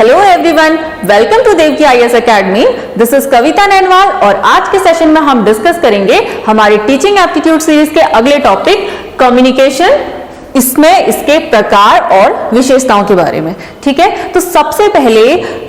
Hello everyone, welcome to Devaki IAS academy. This is Kavita Nainwal और आज के सेशन में हम डिस्कस करेंगे हमारी टीचिंग एप्टीट्यूड सीरीज के अगले टॉपिक कम्युनिकेशन, इसमें इसके प्रकार और विशेषताओं के बारे में। ठीक है, तो सबसे पहले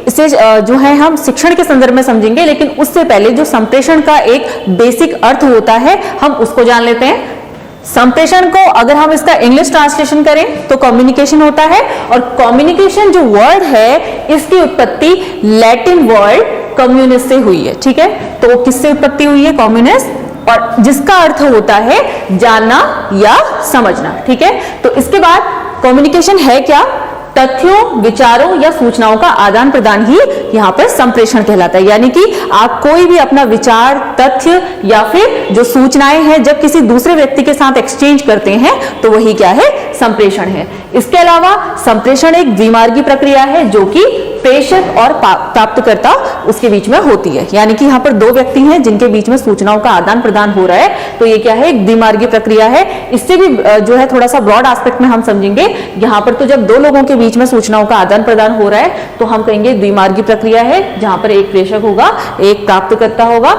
इसे जो है हम शिक्षण के संदर्भ में समझेंगे, लेकिन उससे पहले जो संप्रेषण का एक बेसिक अर्थ होता है हम उसको जान लेते हैं। संप्रेषण को अगर हम इसका इंग्लिश ट्रांसलेशन करें तो कम्युनिकेशन होता है, और कम्युनिकेशन जो वर्ड है इसकी उत्पत्ति लैटिन वर्ड कम्युनिस से हुई है। ठीक है, तो किससे उत्पत्ति हुई है? कम्युनिस, और जिसका अर्थ होता है जानना या समझना। ठीक है, तो इसके बाद कम्युनिकेशन है क्या? तथ्यों, विचारों या सूचनाओं का आदान प्रदान ही यहाँ पर संप्रेषण कहलाता है। यानी कि आप कोई भी अपना विचार, तथ्य या फिर जो सूचनाएं हैं जब किसी दूसरे व्यक्ति के साथ एक्सचेंज करते हैं तो वही क्या है? संप्रेषण है। इसके अलावा संप्रेषण एक द्विमार्गी प्रक्रिया है जो कि प्रेषक और प्राप्तकर्ता उसके बीच में होती है। यानी कि यहाँ पर दो व्यक्ति हैं जिनके बीच में सूचनाओं का आदान प्रदान हो रहा है, तो ये क्या है? एक द्विमार्गी प्रक्रिया है। इससे भी जो है थोड़ा सा ब्रॉड एस्पेक्ट में हम समझेंगे। यहाँ पर तो जब दो लोगों के बीच में सूचनाओं का आदान प्रदान हो रहा है तो हम कहेंगे द्विमार्गी प्रक्रिया है, जहां पर एक प्रेषक होगा, एक प्राप्तकर्ता होगा।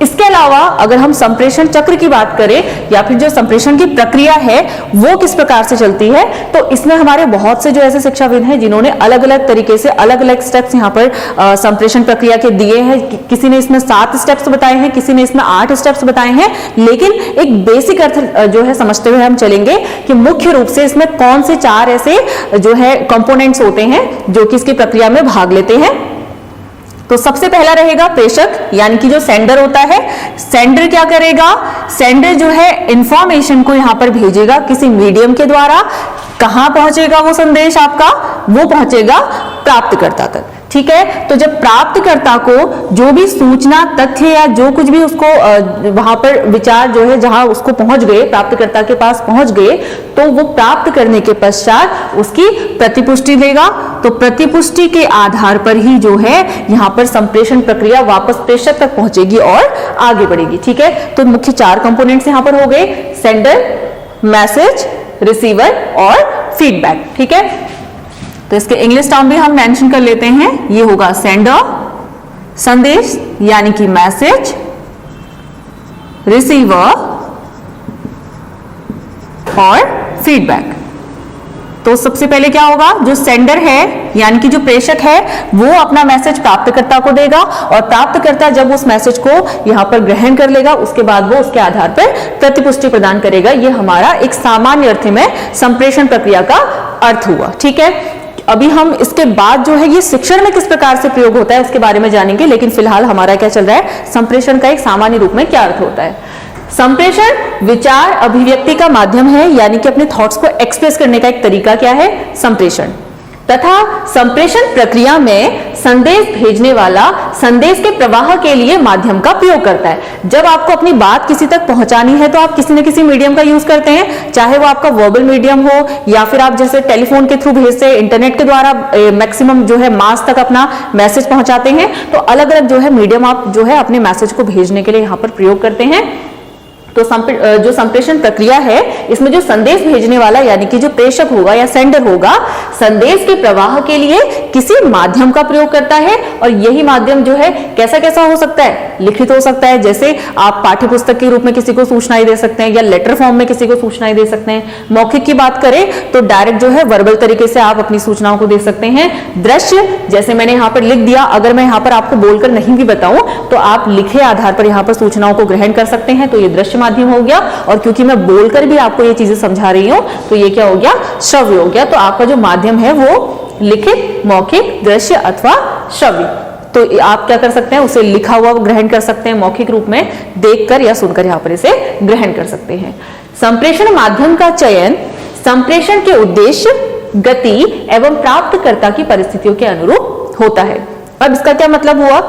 इसके अलावा अगर हम संप्रेषण चक्र की बात करें या फिर जो संप्रेषण की प्रक्रिया है वो किस प्रकार से चलती है, तो इसमें हमारे बहुत से जो ऐसे शिक्षाविद हैं जिन्होंने अलग अलग तरीके से अलग अलग स्टेप्स यहाँ पर संप्रेषण प्रक्रिया के दिए हैं। किसी ने इसमें 7 स्टेप्स बताए हैं, किसी ने इसमें 8 स्टेप्स बताए हैं, लेकिन एक बेसिक अर्थ जो है समझते हुए हम चलेंगे कि मुख्य रूप से इसमें कौन से 4 ऐसे जो है कंपोनेंट्स होते हैं जो कि इसकी प्रक्रिया में भाग लेते हैं। तो सबसे पहला रहेगा प्रेषक, यानी कि जो सेंडर होता है। सेंडर क्या करेगा? सेंडर जो है इंफॉर्मेशन को यहां पर भेजेगा किसी मीडियम के द्वारा। कहां पहुंचेगा वो संदेश आपका? वो पहुंचेगा प्राप्तकर्ता तक। ठीक है, तो जब प्राप्तकर्ता को जो भी सूचना, तथ्य या जो कुछ भी उसको वहां पर विचार जो है जहां उसको पहुंच गए, प्राप्तकर्ता के पास पहुंच गए, तो वो प्राप्त करने के पश्चात उसकी प्रतिपुष्टि देगा। तो प्रतिपुष्टि के आधार पर ही जो है यहाँ पर संप्रेषण प्रक्रिया वापस प्रेषक तक पहुंचेगी और आगे बढ़ेगी। ठीक है, तो मुख्य 4 कंपोनेंट्स यहाँ पर हो गए: सेंडर, मैसेज, रिसीवर और फीडबैक। ठीक है, तो इसके इंग्लिश टर्म भी हम मेंशन कर लेते हैं। ये होगा सेंडर, संदेश यानी कि मैसेज, रिसीवर और फीडबैक। तो सबसे पहले क्या होगा? जो सेंडर है यानी कि जो प्रेषक है वो अपना मैसेज प्राप्तकर्ता को देगा, और प्राप्तकर्ता जब उस मैसेज को यहाँ पर ग्रहण कर लेगा उसके बाद वो उसके आधार पर प्रतिपुष्टि प्रदान करेगा। ये हमारा एक सामान्य अर्थ में संप्रेषण प्रक्रिया का अर्थ हुआ। ठीक है, अभी हम इसके बाद जो है ये शिक्षण में किस प्रकार से प्रयोग होता है उसके बारे में जानेंगे, लेकिन फिलहाल हमारा क्या चल रहा है? संप्रेषण का एक सामान्य रूप में क्या अर्थ होता है। संप्रेषण विचार अभिव्यक्ति का माध्यम है, यानी कि अपने थॉट्स को एक्सप्रेस करने का एक तरीका क्या है? संप्रेषण। तथा संप्रेषण प्रक्रिया में संदेश भेजने वाला संदेश के प्रवाह के लिए माध्यम का प्रयोग करता है। जब आपको अपनी बात किसी तक पहुंचानी है तो आप किसी न किसी मीडियम का यूज करते हैं, चाहे वो आपका वर्बल मीडियम हो या फिर आप जैसे टेलीफोन के थ्रू भेजते हैं, इंटरनेट के द्वारा मैक्सिमम जो है मास तक अपना मैसेज पहुंचाते हैं। तो अलग अलग जो है मीडियम आप जो है अपने मैसेज को भेजने के लिए यहाँ पर प्रयोग करते हैं। तो जो संप्रेषण प्रक्रिया है इसमें जो संदेश भेजने वाला यानी कि जो प्रेषक होगा या सेंडर होगा, संदेश के प्रवाह के लिए किसी माध्यम का प्रयोग करता है। और यही माध्यम जो है कैसा कैसा हो सकता है? लिखित हो सकता है, जैसे आप पाठ्य पुस्तक के रूप में किसी को सूचनाएं दे सकते हैं, या लेटर फॉर्म में किसी को सूचनाएं दे सकते हैं। मौखिक की बात करें तो डायरेक्ट जो है वर्बल तरीके से आप अपनी सूचनाओं को दे सकते हैं। दृश्य, जैसे मैंने यहाँ पर लिख दिया, अगर मैं यहाँ पर आपको बोलकर नहीं भी बताऊं तो आप लिखे आधार पर यहाँ पर सूचनाओं को ग्रहण कर सकते हैं, तो ये दृश्य माध्यम हो गया। और क्योंकि मैं बोलकर भी आपको ये चीजें समझा रही हूं तो ये क्या हो गया? श्रव्य हो गया। तो आपका जो माध्यम है वो लिखित, मौखिक, दृश्य अथवा श्रव्य। तो आप क्या कर सकते हैं? उसे लिखा हुआ ग्रहण कर सकते हैं, मौखिक रूप में देखकर या सुनकर यहाँ पर इसे ग्रहण कर सकते हैं। संप्रेषण माध्यम का चयन संप्रेषण के उद्देश्य, गति एवं प्राप्तकर्ता की परिस्थितियों के अनुरूप होता है। अब इसका क्या मतलब हुआ?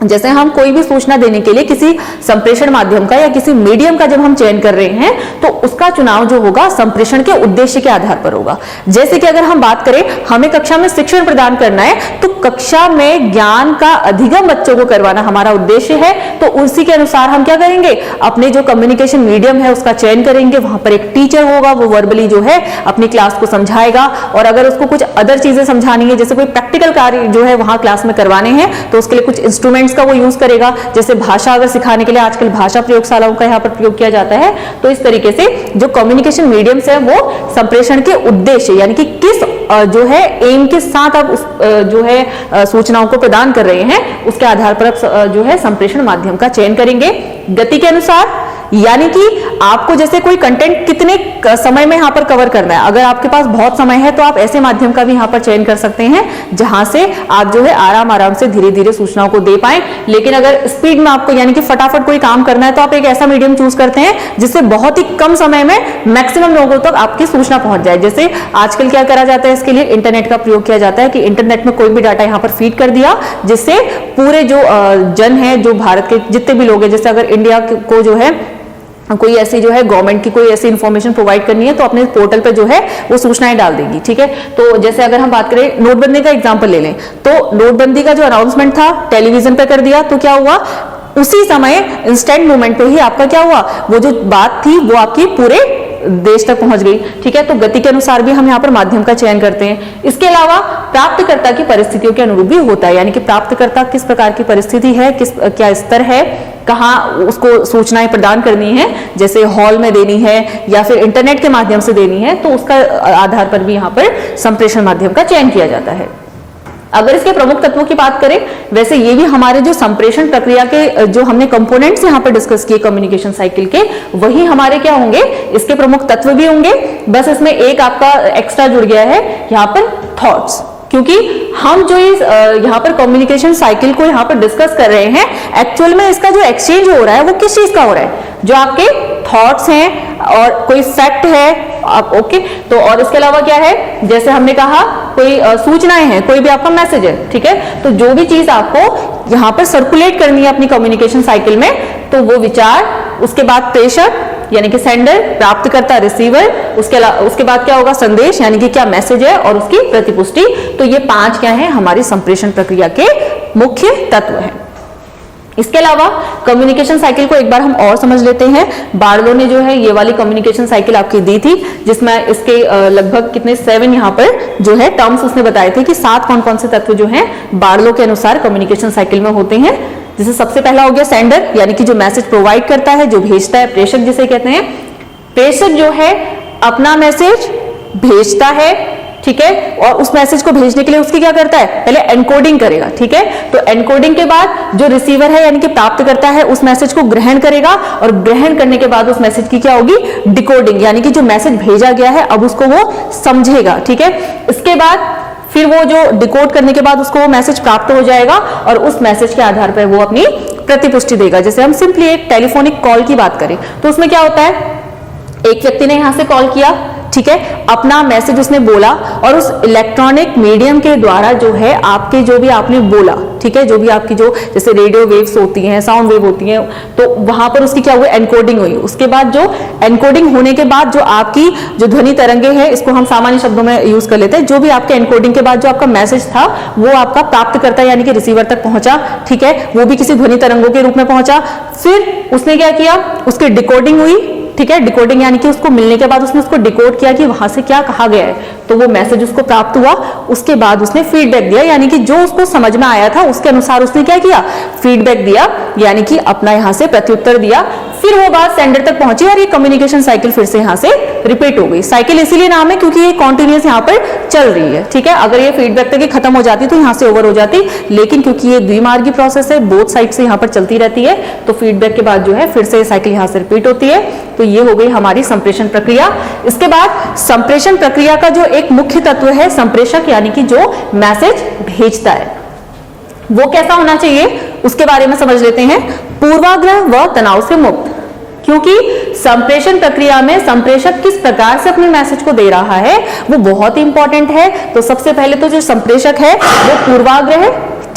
जैसे हम कोई भी सूचना देने के लिए किसी संप्रेषण माध्यम का या किसी मीडियम का जब हम चयन कर रहे हैं तो उसका चुनाव जो होगा संप्रेषण के उद्देश्य के आधार पर होगा। जैसे कि अगर हम बात करें हमें कक्षा में शिक्षण प्रदान करना है तो कक्षा में ज्ञान का अधिगम बच्चों को करवाना हमारा उद्देश्य है, तो उसी के अनुसार हम क्या करेंगे, अपने जो कम्युनिकेशन मीडियम है उसका चयन करेंगे। वहां पर एक टीचर होगा, वो वर्बली जो है अपनी क्लास को समझाएगा, और अगर उसको कुछ अदर चीजें समझानी है, जैसे कोई प्रैक्टिकल कार्य जो है वहां क्लास में करवाने हैं, तो उसके लिए कुछ इंस्ट्रूमेंट्स का वो यूज करेगा। जैसे भाषा अगर सिखाने के लिए आजकल भाषा प्रयोगशालाओं का यहाँ पर प्रयोग किया जाता है, तो इस तरीके से जो कम्युनिकेशन मीडियम्स है वो संप्रेषण के उद्देश्य यानी कि किस जो है एम के साथ आप उस जो है सूचनाओं को प्रदान कर रहे हैं, उसके आधार पर आप जो है संप्रेषण माध्यम का चयन करेंगे। गति के अनुसार यानी कि आपको जैसे कोई कंटेंट कितने समय में यहाँ पर कवर करना है, अगर आपके पास बहुत समय है तो आप ऐसे माध्यम का भी यहाँ पर चयन कर सकते हैं जहां से आप जो है आराम आराम से धीरे धीरे सूचनाओं को दे पाएं। लेकिन अगर स्पीड में आपको यानी कि फटाफट कोई काम करना है तो आप एक ऐसा मीडियम चूज करते हैं जिससे बहुत ही कम समय में मैक्सिमम लोगों तक आपकी सूचना पहुंच जाए। जैसे आजकल क्या करा जाता है, इसके लिए इंटरनेट का प्रयोग किया जाता है कि इंटरनेट में कोई भी डाटा यहाँ पर फीड कर दिया, जिससे पूरे जो जन है, जो भारत के जितने भी लोग हैं, जैसे अगर इंडिया को जो है कोई ऐसी जो है गवर्नमेंट की कोई ऐसी इंफॉर्मेशन प्रोवाइड करनी है तो अपने पोर्टल पे जो है वो सूचनाएं डाल देगी। ठीक है, तो जैसे अगर हम बात करें नोटबंदी का एग्जांपल ले लें, तो नोटबंदी का जो अनाउंसमेंट था टेलीविजन पे कर दिया, तो क्या हुआ, उसी समय इंस्टेंट मोमेंट पे ही आपका क्या हुआ, वो जो बात थी वो आपकी पूरे देश तक पहुंच गई। ठीक है, तो गति के अनुसार भी हम यहाँ पर माध्यम का चयन करते हैं। इसके अलावा प्राप्तकर्ता की परिस्थितियों के अनुरूप भी होता है, यानी कि प्राप्तकर्ता किस प्रकार की परिस्थिति है, किस क्या स्तर है, कहाँ उसको सूचनाएं प्रदान करनी है, जैसे हॉल में देनी है या फिर इंटरनेट के माध्यम से देनी है, तो उसका आधार पर भी यहाँ पर संप्रेषण माध्यम का चयन किया जाता है। अगर इसके प्रमुख तत्वों की बात करें, वैसे ये भी हमारे जो संप्रेषण प्रक्रिया के जो हमने कंपोनेंट्स यहाँ पर डिस्कस किए कम्युनिकेशन साइकिल के, वही हमारे क्या होंगे, इसके प्रमुख तत्व भी होंगे। बस इसमें एक आपका एक्स्ट्रा जुड़ गया है यहाँ पर थॉट्स, क्योंकि हम जो इस यहाँ पर कम्युनिकेशन साइकिल को यहाँ पर डिस्कस कर रहे हैं, एक्चुअल में इसका जो एक्सचेंज हो रहा है वो किस चीज का हो रहा है, जो आपके थॉट्स हैं और कोई फैक्ट है आप ओके। तो और इसके अलावा क्या है, जैसे हमने कहा कोई सूचनाएं हैं, कोई भी आपका मैसेज है, ठीक है, तो जो भी चीज आपको यहाँ पर सर्कुलेट करनी है अपनी कम्युनिकेशन साइकिल में, तो वो विचार, उसके बाद प्रेषक यानी कि सेंडर, प्राप्तकर्ता रिसीवर, उसके बाद क्या होगा, संदेश यानी कि क्या मैसेज है, और उसकी प्रतिपुष्टि। तो ये 5 क्या है, हमारी संप्रेषण प्रक्रिया के मुख्य तत्व हैं। इसके अलावा कम्युनिकेशन साइकिल को एक बार हम और समझ लेते हैं। बार्लो ने जो है ये वाली कम्युनिकेशन साइकिल आपकी दी थी, जिसमें इसके लगभग कितने 7 यहाँ पर जो है टर्म्स उसने बताए थे कि 7 कौन कौन से तत्व जो हैं बार्लो के अनुसार कम्युनिकेशन साइकिल में होते हैं। जैसे सबसे पहला हो गया सेंडर, यानी कि जो मैसेज प्रोवाइड करता है, जो भेजता है, प्रेषक जिसे कहते हैं। प्रेषक जो है अपना मैसेज भेजता है, ठीक है, और उस मैसेज को भेजने के लिए उसकी क्या करता है, पहले एनकोडिंग करेगा, ठीक है। तो एनकोडिंग के बाद जो रिसीवर है यानी कि प्राप्त करता है, उस मैसेज को ग्रहण करेगा, और ग्रहण करने के बाद उस मैसेज की क्या होगी, डिकोडिंग, यानी कि जो मैसेज भेजा गया है अब उसको वो समझेगा, ठीक है। इसके बाद फिर वो जो डिकोड करने के बाद उसको वो मैसेज प्राप्त हो जाएगा, और उस मैसेज के आधार पर वो अपनी प्रतिपुष्टि देगा। जैसे हम सिंपली एक टेलीफोनिक कॉल की बात करें तो उसमें क्या होता है, एक व्यक्ति ने यहां से कॉल किया, ठीक है, अपना मैसेज उसने बोला, और उस इलेक्ट्रॉनिक मीडियम के द्वारा जो है आपके जो भी आपने बोला, ठीक है, जो भी आपकी जो जैसे रेडियो वेव्स होती हैं, साउंड वेव होती हैं, तो वहां पर उसकी क्या हुई, एनकोडिंग हुई। उसके बाद जो एनकोडिंग होने के बाद जो आपकी जो ध्वनि तरंगे हैं, इसको हम सामान्य शब्दों में यूज कर लेते हैं, जो भी आपके एनकोडिंग के बाद जो आपका मैसेज था वो आपका प्राप्तकर्ता यानी कि रिसीवर तक पहुंचा, ठीक है, वो भी किसी ध्वनि तरंगों के रूप में पहुंचा। फिर उसने क्या किया, उसकी डिकोडिंग हुई, ठीक है, डिकोडिंग यानी कि उसको मिलने के बाद उसने उसको डिकोड किया कि वहां से क्या कहा गया है, तो वो मैसेज उसको प्राप्त हुआ। उसके बाद उसने फीडबैक दिया, यानी कि जो उसको समझ में आया था उसके अनुसार उसने क्या किया, फीडबैक दिया, यानी कि अपना यहां से प्रत्युत्तर दिया। फिर वो बात सेंडर तक पहुंची और ये कम्युनिकेशन साइकिल फिर से यहां से रिपीट हो गई। साइकिल इसीलिए नाम है क्योंकि ये कॉन्टिन्यूअस यहाँ पर चल रही है, ठीक है। अगर ये फीडबैक तक खत्म हो जाती तो यहाँ से ओवर हो जाती, लेकिन क्योंकि ये द्विमार्गी प्रोसेस है, बोथ साइड से यहाँ पर चलती रहती है, तो फीडबैक के बाद जो है फिर से साइकिल यहाँ से रिपीट होती है। तो ये हो गई हमारी संप्रेषण प्रक्रिया। इसके बाद संप्रेषण प्रक्रिया का जो एक मुख्य तत्व है संप्रेषक, यानी कि जो मैसेज भेजता है वो कैसा होना चाहिए, उसके बारे में समझ लेते हैं। पूर्वाग्रह व तनाव से मुक्त, क्योंकि संप्रेषण प्रक्रिया में संप्रेषक किस प्रकार से अपने मैसेज को दे रहा है वो बहुत ही इंपॉर्टेंट है। तो सबसे पहले तो जो संप्रेषक है वो पूर्वाग्रह,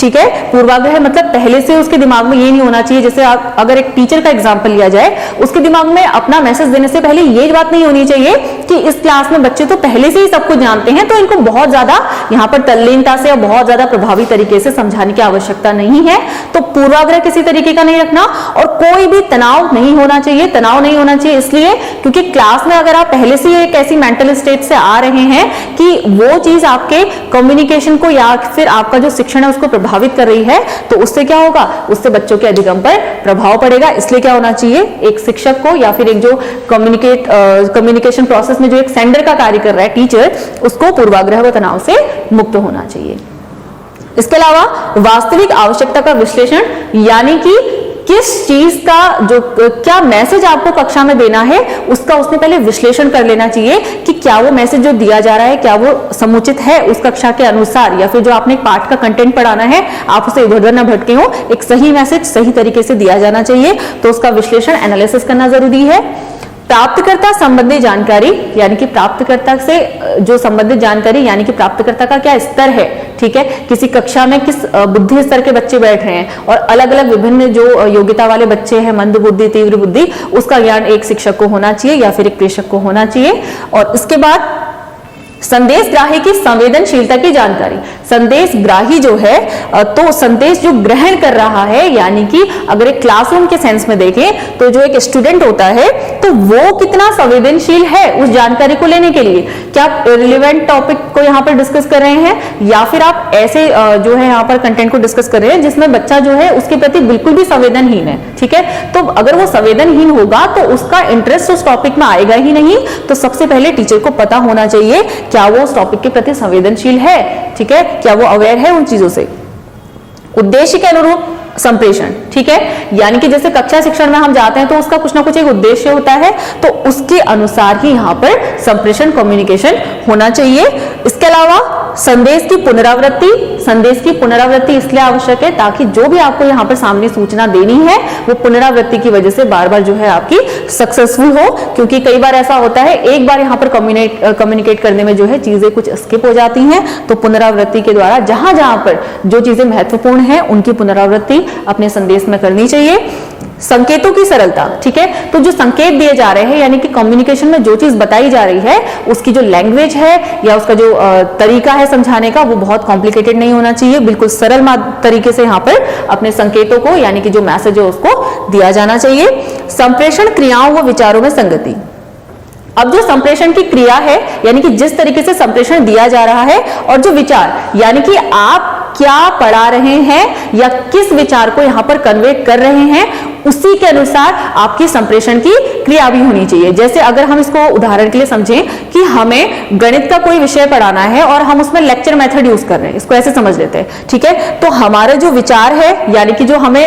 ठीक है। पूर्वाग्रह मतलब पहले से उसके दिमाग में ये नहीं होना चाहिए, जैसे अगर एक टीचर का एग्जांपल लिया जाए, उसके दिमाग में अपना मैसेज देने से पहले ये बात नहीं होनी चाहिए कि इस क्लास में बच्चे तो पहले से ही सब कुछ जानते हैं, तो इनको बहुत ज्यादा यहाँ पर तल्लीनता से और बहुत ज्यादा प्रभावी तरीके से समझाने की आवश्यकता नहीं है। तो पूर्वाग्रह किसी तरीके का नहीं रखना, और कोई भी तनाव नहीं होना चाहिए। तनाव नहीं होना चाहिए इसलिए क्योंकि क्लास में अगर आप पहले से एक ऐसी मेंटल स्टेट से आ रहे हैं कि वो चीज आपके कम्युनिकेशन को या फिर आपका जो शिक्षण है उसको प्रभावित कर रही है, तो उससे क्या होगा, उससे बच्चों के अधिगम पर प्रभाव पड़ेगा। इसलिए क्या होना चाहिए, एक शिक्षक को या फिर एक जो कम्युनिकेशन प्रोसेस में जो एक सेंडर का कार्य कर रहा है टीचर, उसको पूर्वाग्रह व तनाव से मुक्त होना चाहिए। इसके अलावा वास्तविक आवश्यकता का विश्लेषण, यानी कि किस चीज का जो क्या मैसेज आपको कक्षा में देना है उसका उसने पहले विश्लेषण कर लेना चाहिए कि क्या वो मैसेज जो दिया जा रहा है क्या वो समुचित है उस कक्षा के अनुसार, या फिर जो आपने एक पाठ का कंटेंट पढ़ाना है आप उसे इधर उधर न भटके हो, एक सही मैसेज सही तरीके से दिया जाना चाहिए। तो उसका विश्लेषण एनालिसिस करना जरूरी है। प्राप्तकर्ता संबंधी जानकारी, यानी कि प्राप्तकर्ता से जो संबंधित जानकारी, यानी कि प्राप्तकर्ता का क्या स्तर है, ठीक है, किसी कक्षा में किस बुद्धि स्तर के बच्चे बैठ रहे हैं और अलग अलग विभिन्न जो योग्यता वाले बच्चे हैं, मंद बुद्धि, तीव्र बुद्धि, उसका ज्ञान एक शिक्षक को होना चाहिए या फिर एक प्रेषक को होना चाहिए। और इसके बाद संदेश ग्राही की संवेदनशीलता की जानकारी। संदेश ग्राही जो है तो संदेश जो ग्रहण कर रहा है, यानी कि अगर एक क्लासरूम के सेंस में देखें तो जो एक स्टूडेंट होता है तो वो कितना संवेदनशील है उस जानकारी को लेने के लिए। क्या आप रिलेवेंट टॉपिक को यहाँ पर डिस्कस कर रहे हैं या फिर आप ऐसे जो है यहाँ पर कंटेंट को डिस्कस कर रहे हैं जिसमें बच्चा जो है उसके प्रति बिल्कुल भी संवेदनहीन है, ठीक है। तो अगर वो संवेदनहीन होगा तो उसका इंटरेस्ट उस टॉपिक में आएगा ही नहीं। तो सबसे पहले टीचर को पता होना चाहिए क्या वो उस टॉपिक के प्रति संवेदनशील है, ठीक है, क्या वो अवेयर है उन चीजों से। उद्देश्य के अनुरूप संप्रेषण, ठीक है, यानी कि जैसे कक्षा शिक्षण में हम जाते हैं तो उसका कुछ ना कुछ एक उद्देश्य होता है, तो उसके अनुसार ही यहाँ पर संप्रेषण कम्युनिकेशन होना चाहिए। इसके अलावा संदेश की पुनरावृत्ति, संदेश की पुनरावृत्ति इसलिए आवश्यक है ताकि जो भी आपको यहाँ पर सामने सूचना देनी है वो पुनरावृत्ति की वजह से बार बार जो है आपकी सक्सेसफुल हो, क्योंकि कई बार ऐसा होता है एक बार यहाँ पर कम्युनिकेट करने में जो है चीजें कुछ स्किप हो जाती हैं। तो पुनरावृत्ति के द्वारा जहां जहां पर जो चीजें महत्वपूर्ण है उनकी पुनरावृत्ति अपने संदेश में करनी चाहिए। संकेतों की सरलता, ठीक है, तो जो संकेत दिए जा रहे हैं यानी कि कम्युनिकेशन में जो चीज बताई जा रही है उसकी जो लैंग्वेज है या उसका जो तरीका है समझाने का वो बहुत कॉम्प्लिकेटेड नहीं होना चाहिए, बिल्कुल सरल तरीके से यहाँ पर अपने संकेतों को यानी कि जो मैसेज है उसको दिया जाना चाहिए। संप्रेषण क्रियाओं व विचारों में संगति। अब जो संप्रेषण की क्रिया है यानी कि जिस तरीके से संप्रेषण दिया जा रहा है और जो विचार यानी कि आप क्या पढ़ा रहे हैं या किस विचार को यहाँ पर कन्वे कर रहे हैं उसी के अनुसार आपकी संप्रेषण की क्रिया भी होनी चाहिए। जैसे अगर हम इसको उदाहरण के लिए समझें कि हमें गणित का कोई विषय पढ़ाना है और हम उसमें लेक्चर मेथड यूज कर रहे हैं, इसको ऐसे समझ लेते हैं, ठीक है, तो हमारे जो विचार है यानी कि जो हमें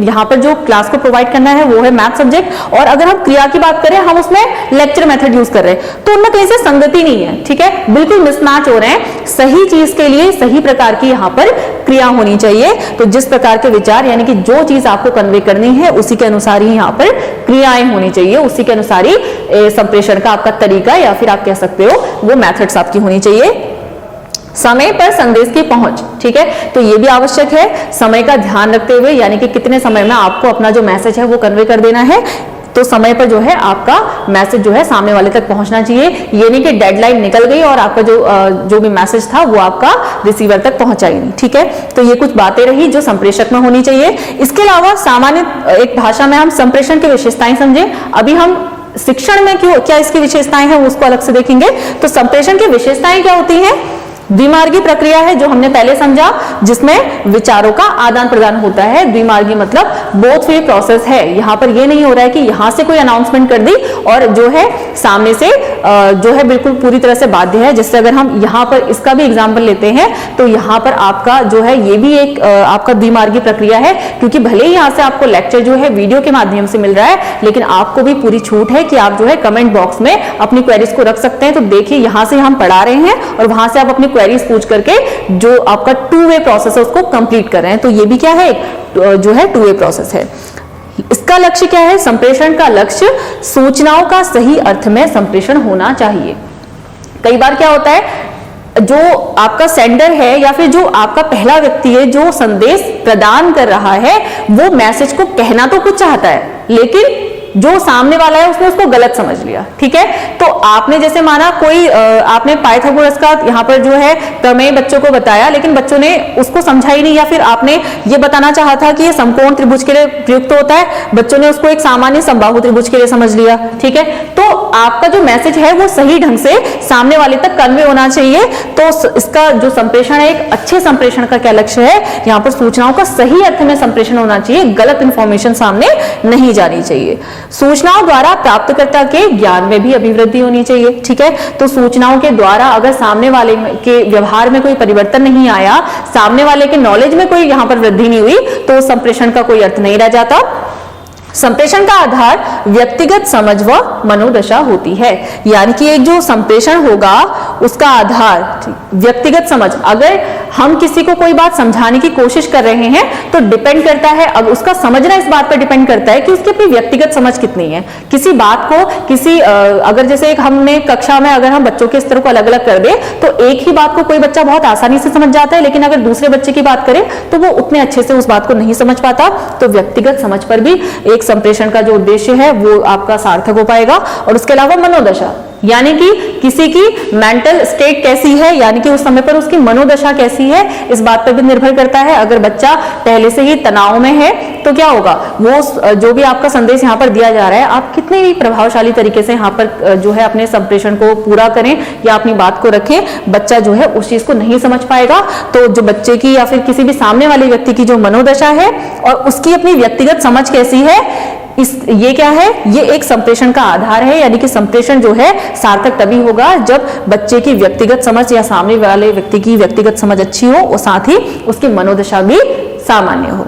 यहाँ पर जो क्लास को प्रोवाइड करना है वो है मैथ सब्जेक्ट, और अगर हम क्रिया की बात करें हम उसमें लेक्चर मेथड यूज कर रहे हैं, तो उनमें कहीं से संगति नहीं है, ठीक है, बिल्कुल मिसमैच हो रहे हैं। सही चीज के लिए सही प्रकार की यहाँ पर क्रिया होनी चाहिए। तो जिस प्रकार के विचार यानी कि जो चीज आपको कन्वे करनी है उसी के अनुसार ही यहाँ पर क्रियाएं होनी चाहिए, उसी के अनुसार ही संप्रेषण का आपका तरीका या फिर आप कह सकते हो वो मेथड्स आपकी होनी चाहिए। समय पर संदेश की पहुंच, ठीक है, तो ये भी आवश्यक है समय का ध्यान रखते हुए, यानी कि कितने समय में आपको अपना जो मैसेज है वो कन्वे कर देना है। तो समय पर जो है आपका मैसेज जो है सामने वाले तक पहुंचना चाहिए। ये नहीं कि डेडलाइन निकल गई और आपका जो भी मैसेज था वो आपका रिसीवर तक पहुंचा ही नहीं, ठीक है। तो ये कुछ बातें रही जो संप्रेषक में होनी चाहिए। इसके अलावा सामान्य एक भाषा में हम संप्रेषण की विशेषताएं समझे। अभी हम शिक्षण में क्या इसकी विशेषताएं हैं उसको अलग से देखेंगे। तो संप्रेषण की विशेषताएं क्या होती हैं? द्विमार्गी प्रक्रिया है जो हमने पहले समझा, जिसमें विचारों का आदान प्रदान होता है। द्विमार्गी मतलब बोथ वे प्रोसेस है। यहां पर ये नहीं हो रहा है कि यहां से कोई अनाउंसमेंट कर दी और जो है सामने से जो है बिल्कुल पूरी तरह से बाध्य है। जैसे अगर हम यहां पर इसका भी एग्जाम्पल लेते हैं तो यहां पर आपका जो है ये भी एक आपका द्विमार्गी प्रक्रिया है, क्योंकि भले ही यहां से आपको लेक्चर जो है वीडियो के माध्यम से मिल रहा है, लेकिन आपको भी पूरी छूट है कि आप जो है कमेंट बॉक्स में अपनी क्वेरीज को रख सकते हैं। तो देखिए यहां से हम पढ़ा रहे हैं और वहां से आप अपनी क्वेरीज पूछ करके जो आपका टू वे प्रोसेस है उसको कंप्लीट कर रहे हैं। तो ये भी क्या है, जो है टू वे प्रोसेस है। इसका लक्ष्य क्या है? संप्रेषण का लक्ष्य सूचनाओं का सही अर्थ में संप्रेषण होना चाहिए। कई बार क्या होता है, जो आपका सेंडर है या फिर जो आपका पहला व्यक्ति है जो संदेश प्रदान कर रहा है, वो मैसेज को कहना तो कुछ चाहता है, लेकिन जो सामने वाला है उसने उसको गलत समझ लिया। ठीक है, तो आपने जैसे माना कोई आपने पाइथागोरस का यहाँ पर जो है प्रमेय बच्चों को बताया, लेकिन बच्चों ने उसको समझा ही नहीं, या फिर आपने ये बताना चाहा था कि ये समकोण त्रिभुज के लिए प्रयुक्त होता है, बच्चों ने उसको एक सामान्य समबाहु त्रिभुज के लिए समझ लिया। ठीक है, तो आपका जो मैसेज है वो सही ढंग से सामने वाले तक कन्वे होना चाहिए। तो इसका जो संप्रेषण है, एक अच्छे संप्रेषण का क्या लक्ष्य है, यहाँ पर सूचनाओं का सही अर्थ में संप्रेषण होना चाहिए, गलत इंफॉर्मेशन सामने नहीं जानी चाहिए। सूचनाओं द्वारा प्राप्तकर्ता के ज्ञान में भी अभिवृद्धि होनी चाहिए। ठीक है, तो सूचनाओं के द्वारा अगर सामने वाले के व्यवहार में कोई परिवर्तन नहीं आया, सामने वाले के नॉलेज में कोई यहाँ पर वृद्धि नहीं हुई, तो संप्रेषण का कोई अर्थ नहीं रह जाता। संप्रेषण का आधार व्यक्तिगत समझ व मनोदशा होती है, यानी कि एक जो संप्रेषण होगा उसका आधार व्यक्तिगत समझ। अगर हम किसी को कोई बात समझाने की कोशिश कर रहे हैं तो डिपेंड करता है, अब उसका समझना इस बात पर डिपेंड करता है कि उसकी अपनी व्यक्तिगत समझ कितनी है। किसी बात को किसी अगर जैसे एक हमने कक्षा में अगर हम बच्चों के स्तर को अलग अलग कर दे तो एक ही बात को कोई बच्चा बहुत आसानी से समझ जाता है, लेकिन अगर दूसरे बच्चे की बात करें तो वो उतने अच्छे से उस बात को नहीं समझ पाता। तो व्यक्तिगत समझ पर भी एक संप्रेषण का जो उद्देश्य है वो आपका सार्थक हो पाएगा। और उसके अलावा मनोदशा, यानी कि किसी की मेंटल स्टेट कैसी है, यानी कि उस समय पर उसकी मनोदशा कैसी है, इस बात पर भी निर्भर करता है। अगर बच्चा पहले से ही तनाव में है तो क्या होगा, वो जो भी आपका संदेश यहाँ पर दिया जा रहा है, आप कितने भी प्रभावशाली तरीके से यहाँ पर जो है अपने संप्रेषण को पूरा करें या अपनी बात को रखें, बच्चा जो है उस चीज को नहीं समझ पाएगा। तो जो बच्चे की या फिर किसी भी सामने वाले व्यक्ति की जो मनोदशा है और उसकी अपनी व्यक्तिगत समझ कैसी है, ये क्या है, ये एक संप्रेषण का आधार है। यानी कि संप्रेषण जो है सार्थक तभी होगा जब बच्चे की व्यक्तिगत समझ या सामने वाले व्यक्ति की व्यक्तिगत समझ अच्छी हो और साथ ही उसकी मनोदशा भी सामान्य हो।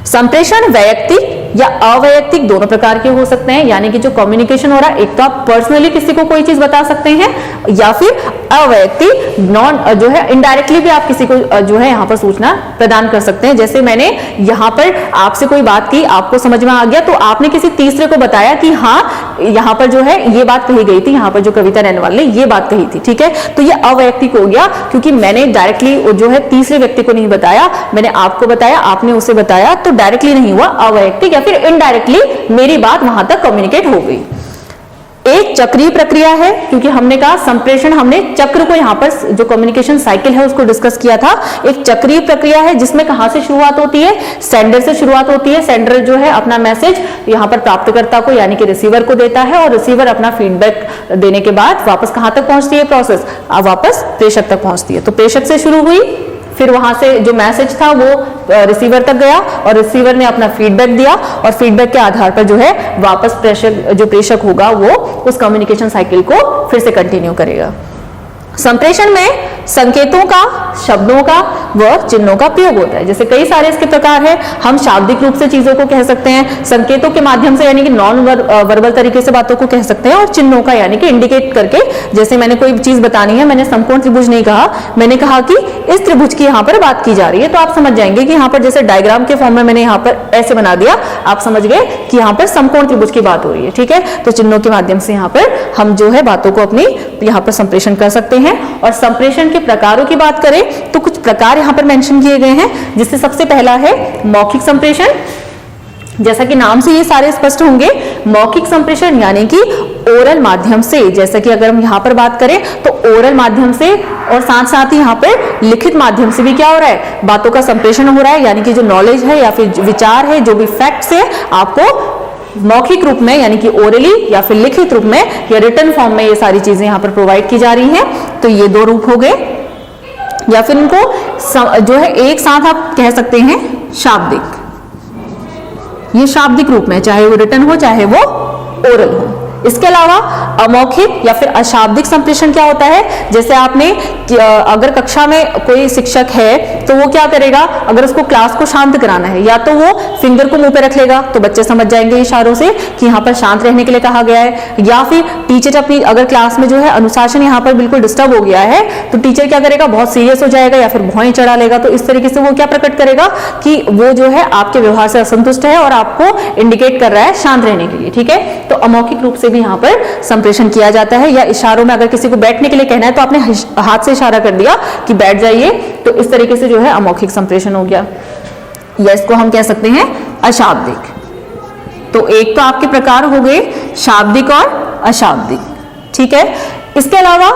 संप्रेषण वैयक्तिक या अवैयक्तिक दोनों प्रकार के हो सकते हैं। यानी कि जो कम्युनिकेशन हो रहा है, एक तो आप पर्सनली किसी को कोई चीज बता सकते हैं, या फिर अवैयक्तिक नॉन जो है इनडायरेक्टली भी आप किसी को जो है यहाँ पर सूचना प्रदान कर सकते हैं। जैसे मैंने यहाँ पर आपसे कोई बात की, आपको समझ में आ गया, तो आपने किसी तीसरे को बताया कि हाँ यहाँ पर जो है ये बात कही गई थी, यहाँ पर जो कविता नैनवाल ने ये बात कही थी। ठीक है, तो ये अवैयक्तिक हो गया, क्योंकि मैंने डायरेक्टली जो है तीसरे व्यक्ति को नहीं बताया, मैंने आपको बताया, आपने उसे बताया, तो डायरेक्टली नहीं हुआ, अवैयक्तिक या फिर इनडायरेक्टली मेरी बात वहां तक कम्युनिकेट हो गई। एक चक्रीय प्रक्रिया है, क्योंकि हमने कहा संप्रेषण, हमने चक्र को यहाँ पर जो कम्युनिकेशन साइकिल है उसको डिस्कस किया था। एक चक्रीय प्रक्रिया है जिसमें कहां से शुरुआत होती है, सेंडर से शुरुआत होती है। सेंडर जो है अपना मैसेज यहाँ पर प्राप्तकर्ता को यानी कि रिसीवर को देता है, और रिसीवर अपना फीडबैक देने के बाद वापस कहां तक पहुंचती है प्रोसेस, वापस प्रेषक तक पहुंचती है। तो प्रेषक से शुरू हुई, फिर वहां से जो मैसेज था वो रिसीवर तक गया और रिसीवर ने अपना फीडबैक दिया, और फीडबैक के आधार पर जो है वापस प्रेषक होगा वो उस कम्युनिकेशन साइकिल को फिर से कंटिन्यू करेगा। संप्रेषण में संकेतों का, शब्दों का व चिन्हों का प्रयोग होता है। जैसे कई सारे इसके प्रकार हैं, हम शाब्दिक रूप से चीजों को कह सकते हैं, संकेतों के माध्यम से यानी कि नॉन वर्बल तरीके से बातों को कह सकते हैं, और चिन्हों का यानी कि इंडिकेट करके, जैसे मैंने कोई चीज बतानी है, मैंने समकोण त्रिभुज नहीं कहा, मैंने कहा कि इस त्रिभुज की यहाँ पर बात की जा रही है, तो आप समझ जाएंगे कि यहाँ पर जैसे डायग्राम के फॉर्म में मैंने यहाँ पर ऐसे बना दिया, आप समझ गए कि यहाँ पर समकोण त्रिभुज की बात हो रही है। ठीक है, तो चिन्हों के माध्यम से यहाँ पर हम जो है बातों को अपनी यहाँ पर संप्रेषण कर सकते हैं। और संप्रेषण के प्रकारों की बात करें तो कुछ प्रकार यहाँ पर मेंशन किए गए हैं, जिससे सबसे पहला है मौखिक संप्रेषण। जैसा कि नाम से ये सारे स्पष्ट होंगे, मौखिक संप्रेषण यानी कि ओरल माध्यम से, जैसा कि अगर हम यहाँ पर बात करें तो ओरल माध्यम से, और साथ साथ ही यहाँ पर लिखित माध्यम से भी क्या हो रहा है, बातों का संप्रेषण हो रहा है। यानी कि जो नॉलेज है या फिर विचार है, जो भी फैक्ट्स है, आपको मौखिक रूप में यानी कि ओरली या फिर लिखित रूप में या रिटन फॉर्म में ये सारी चीजें यहाँ पर प्रोवाइड की जा रही हैं। तो ये दो रूप हो गए, या फिर इनको जो है एक साथ आप कह सकते हैं शाब्दिक, ये शाब्दिक रूप में, चाहे वो रिटन हो चाहे वो ओरल हो। इसके अलावा अमौखिक या फिर अशाब्दिक संप्रेषण क्या होता है, जैसे आपने अगर कक्षा में कोई शिक्षक है तो वो क्या करेगा, अगर उसको क्लास को शांत कराना है, या तो वो फिंगर को मुंह पे रख लेगा तो बच्चे समझ जाएंगे इशारों से कि यहाँ पर शांत रहने के लिए कहा गया है, या फिर टीचर अपनी अगर क्लास में जो है अनुशासन यहाँ पर बिल्कुल डिस्टर्ब हो गया है तो टीचर क्या करेगा, बहुत सीरियस हो जाएगा या फिर भौं चढ़ा लेगा। तो इस तरीके से वो क्या प्रकट करेगा कि वो जो है आपके व्यवहार से असंतुष्ट है और आपको इंडिकेट कर रहा है शांत रहने के लिए। ठीक है, तो अमौखिक रूप से से भी यहाँ पर संप्रेषण किया जाता है, या इशारों में अगर किसी को बैठने के लिए कहना है तो आपने हाथ से इशारा कर दिया कि बैठ जाइए, तो इस तरीके से जो है अमौखिक संप्रेषण हो गया, या इसको हम कह सकते हैं अशाब्दिक। तो एक तो आपके प्रकार हो गए शाब्दिक और अशाब्दिक, ठीक है। इसके अलावा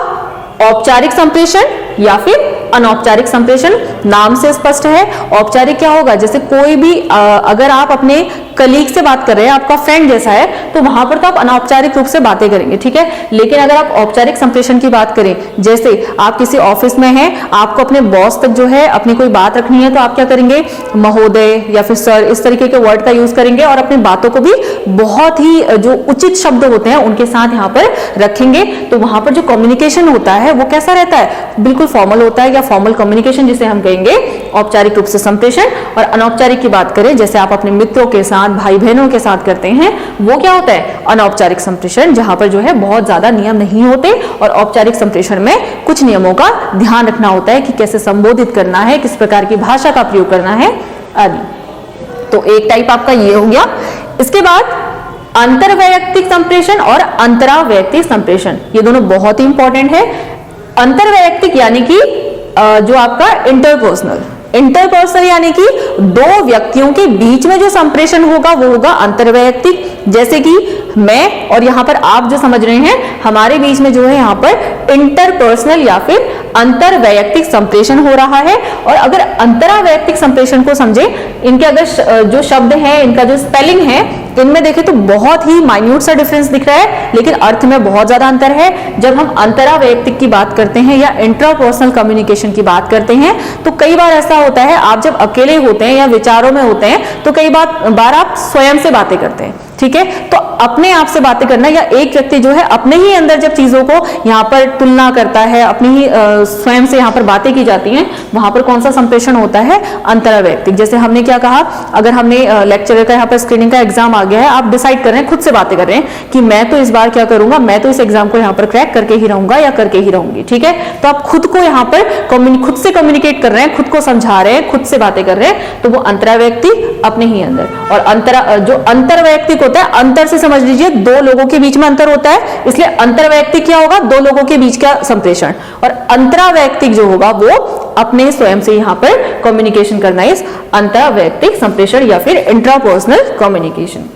औपचारिक संप्रेषण या फिर अनौपचारिक संप्रेषण, नाम से स्पष्ट है। औपचारिक क्या होगा, जैसे कोई भी अगर आप अपने कलीग से बात कर रहे हैं, आपका फ्रेंड जैसा है, तो वहां पर तो आप अनौपचारिक रूप से बातें करेंगे, ठीक है। लेकिन अगर आप औपचारिक संप्रेषण की बात करें, जैसे आप किसी ऑफिस में हैं, आपको अपने बॉस तक जो है अपनी कोई बात रखनी है, तो आप क्या करेंगे, महोदय या फिर सर, इस तरीके के वर्ड का यूज करेंगे और अपनी बातों को भी बहुत ही जो उचित शब्द होते हैं उनके साथ यहाँ पर रखेंगे। तो वहां पर जो कम्युनिकेशन होता है वो कैसा रहता है, बिल्कुल फॉर्मल होता है, या फॉर्मल कम्युनिकेशन जिसे हम कहेंगे औपचारिक रूप से संप्रेषण। और अनौपचारिक की बात करें, जैसे आप अपने मित्रों के साथ, भाई बहनों के साथ करते हैं, वो क्या होता है, अनौपचारिक संप्रेषण, जहां पर जो है बहुत ज्यादा नियम नहीं होते, और औपचारिक संप्रेषण में कुछ नियमों का ध्यान रखना होता है कि कैसे संबोधित करना है, किस प्रकार की भाषा का प्रयोग करना है आदि। तो एक टाइप आपका ये हो गया। इसके बाद अंतरवैयक्तिक संप्रेषण और अंतरावैयक्तिक संप्रेषण, ये दोनों बहुत ही इंपॉर्टेंट है। अंतरवैयक्तिक यानी कि जो आपका इंटरपर्सनल यानी कि दो व्यक्तियों के बीच में जो संप्रेषण होगा वो होगा अंतरवैयक्तिक। जैसे कि मैं और यहाँ पर आप जो समझ रहे हैं, हमारे बीच में जो है यहाँ पर इंटरपर्सनल या फिर अंतरवैयक्तिक संप्रेषण हो रहा है। और अगर अंतरावैयक्तिक संप्रेषण को समझे, इनके अगर जो शब्द हैं, इनका जो स्पेलिंग है, इनमें देखें तो बहुत ही माइन्यूट सा डिफरेंस दिख रहा है, लेकिन अर्थ में बहुत ज्यादा अंतर है। जब हम अंतरावैयक्तिक की बात करते हैं या इंट्रापर्सनल कम्युनिकेशन की बात करते हैं, तो कई बार ऐसा होता है, आप जब अकेले होते हैं या विचारों में होते हैं, तो कई बार आप स्वयं से बातें करते हैं, ठीक है। तो अपने आप से बातें करना, या एक व्यक्ति जो है अपने ही अंदर जब चीजों को यहाँ पर तुलना करता है, अपनी ही स्वयं से यहाँ पर बातें की जाती हैं, वहां पर कौन सा संप्रेषण होता है, अंतरावैयक्तिक। जैसे हमने क्या कहा, अगर हमने लेक्चरर का यहाँ पर स्क्रीनिंग का एग्जाम आ गया है, आप डिसाइड कर रहे हैं, खुद से बातें कर रहे हैं कि मैं तो इस बार क्या करूंगा, मैं तो इस एग्जाम को यहाँ पर क्रैक करके ही रहूंगा या करके ही रहूंगी, ठीक है। तो आप खुद को यहाँ पर खुद से कम्युनिकेट कर रहे हैं, खुद को समझा रहे हैं, खुद से बातें कर रहे हैं, तो वो अंतरावैयक्तिक अपने ही अंदर। और जो अंतरवैयक्तिक होता है, अंतर से समझ लीजिए दो लोगों के बीच में अंतर होता है, इसलिए अंतरवैयक्तिक क्या होगा, दो लोगों के बीच का संप्रेषण। और अंतरावैयक्तिक जो होगा वो अपने स्वयं से यहाँ पर कम्युनिकेशन करना, इस अंतरावैयक्तिक संप्रेषण या फिर इंट्रापर्सनल कम्युनिकेशन।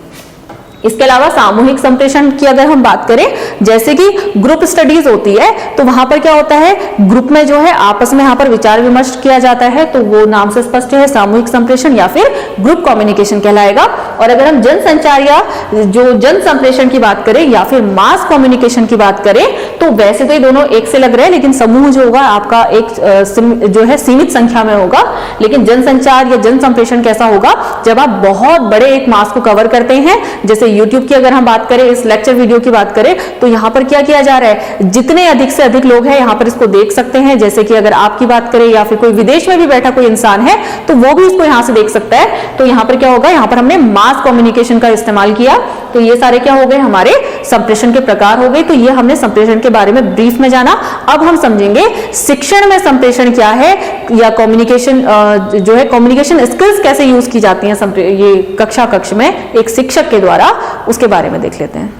इसके अलावा सामूहिक संप्रेषण की अगर हम बात करें, जैसे कि ग्रुप स्टडीज होती है, तो वहां पर क्या होता है, ग्रुप में जो है आपस में यहाँ पर विचार विमर्श किया जाता है, तो वो नाम से स्पष्ट है, सामूहिक संप्रेषण या फिर ग्रुप कम्युनिकेशन कहलाएगा। और अगर हम जनसंचार या जो जन संप्रेषण की बात करें या फिर मास कम्युनिकेशन की बात करें, तो वैसे तो ये दोनों एक से लग रहे हैं, लेकिन समूह जो होगा आपका एक जो है सीमित संख्या में होगा। लेकिन जनसंचार या जन संप्रेषण कैसा होगा, जब आप बहुत बड़े एक मास को कवर करते हैं। जैसे YouTube की अगर हम बात करें, इस लेक्चर वीडियो की बात करें, तो यहाँ पर क्या किया जा रहा है, जितने अधिक से अधिक लोग हैं यहाँ पर इसको देख सकते हैं। जैसे कि अगर आपकी बात करें या फिर कोई विदेश में भी बैठा कोई इंसान है, तो वो भी इसको यहाँ से देख सकता है। तो यहाँ पर क्या होगा, यहाँ पर हमने मास कम्युनिकेशन का इस्तेमाल किया। तो ये सारे क्या हो गए, हमारे संप्रेषण के प्रकार हो गए। तो ये हमने संप्रेषण के बारे में ब्रीफ में जाना। अब हम समझेंगे शिक्षण में संप्रेषण क्या है, या कम्युनिकेशन जो है, कम्युनिकेशन स्किल्स कैसे यूज की जाती हैं ये कक्ष में एक शिक्षक के द्वारा, उसके बारे में देख लेते हैं।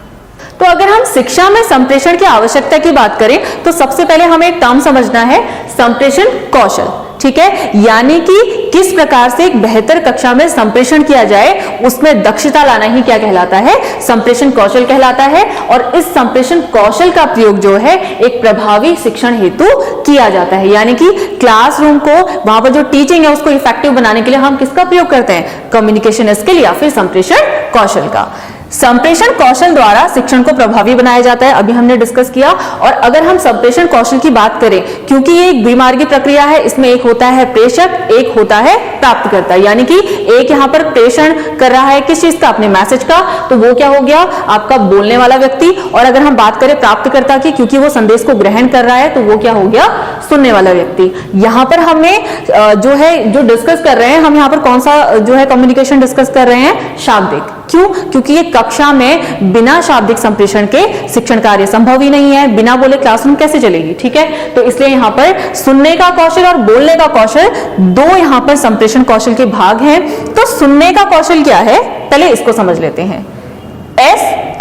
तो अगर हम शिक्षा में संप्रेषण की आवश्यकता की बात करें, तो सबसे पहले हमें एक टर्म समझना है, संप्रेषण कौशल, ठीक है। यानी कि किस प्रकार से एक बेहतर कक्षा में संप्रेषण किया जाए, उसमें दक्षता लाना ही क्या कहलाता है, संप्रेषण कौशल कहलाता है। और इस संप्रेषण कौशल का प्रयोग जो है एक प्रभावी शिक्षण हेतु किया जाता है। यानी कि क्लासरूम को, वहां पर जो टीचिंग है उसको इफेक्टिव बनाने के लिए हम किसका प्रयोग करते हैं, कम्युनिकेशन स्किल या फिर संप्रेषण कौशल का। संप्रेषण कौशल द्वारा शिक्षण को प्रभावी बनाया जाता है, अभी हमने डिस्कस किया। और अगर हम संप्रेषण कौशल की बात करें, क्योंकि ये एक द्विमार्गी प्रक्रिया है, इसमें एक होता है प्रेषक, एक होता है प्राप्तकर्ता। यानी कि एक यहाँ पर प्रेषण कर रहा है किस चीज का, अपने मैसेज का, तो वो क्या हो गया, आपका बोलने वाला व्यक्ति। और अगर हम बात करें प्राप्तकर्ता की, क्योंकि वो संदेश को ग्रहण कर रहा है, तो वो क्या हो गया, सुनने वाला व्यक्ति। यहाँ पर हमें जो डिस्कस कर रहे हैं, हम यहाँ पर कौन सा जो है कम्युनिकेशन डिस्कस कर रहे हैं, शाब्दिक। क्यों, क्योंकि ये कक्षा में बिना शाब्दिक संप्रेषण के शिक्षण कार्य संभव ही नहीं है। बिना बोले क्लासरूम कैसे चलेगी, ठीक है। तो इसलिए यहाँ पर सुनने का कौशल और बोलने का कौशल, दो यहाँ पर संप्रेषण कौशल के भाग हैं। तो सुनने का कौशल क्या है, पहले इसको समझ लेते हैं।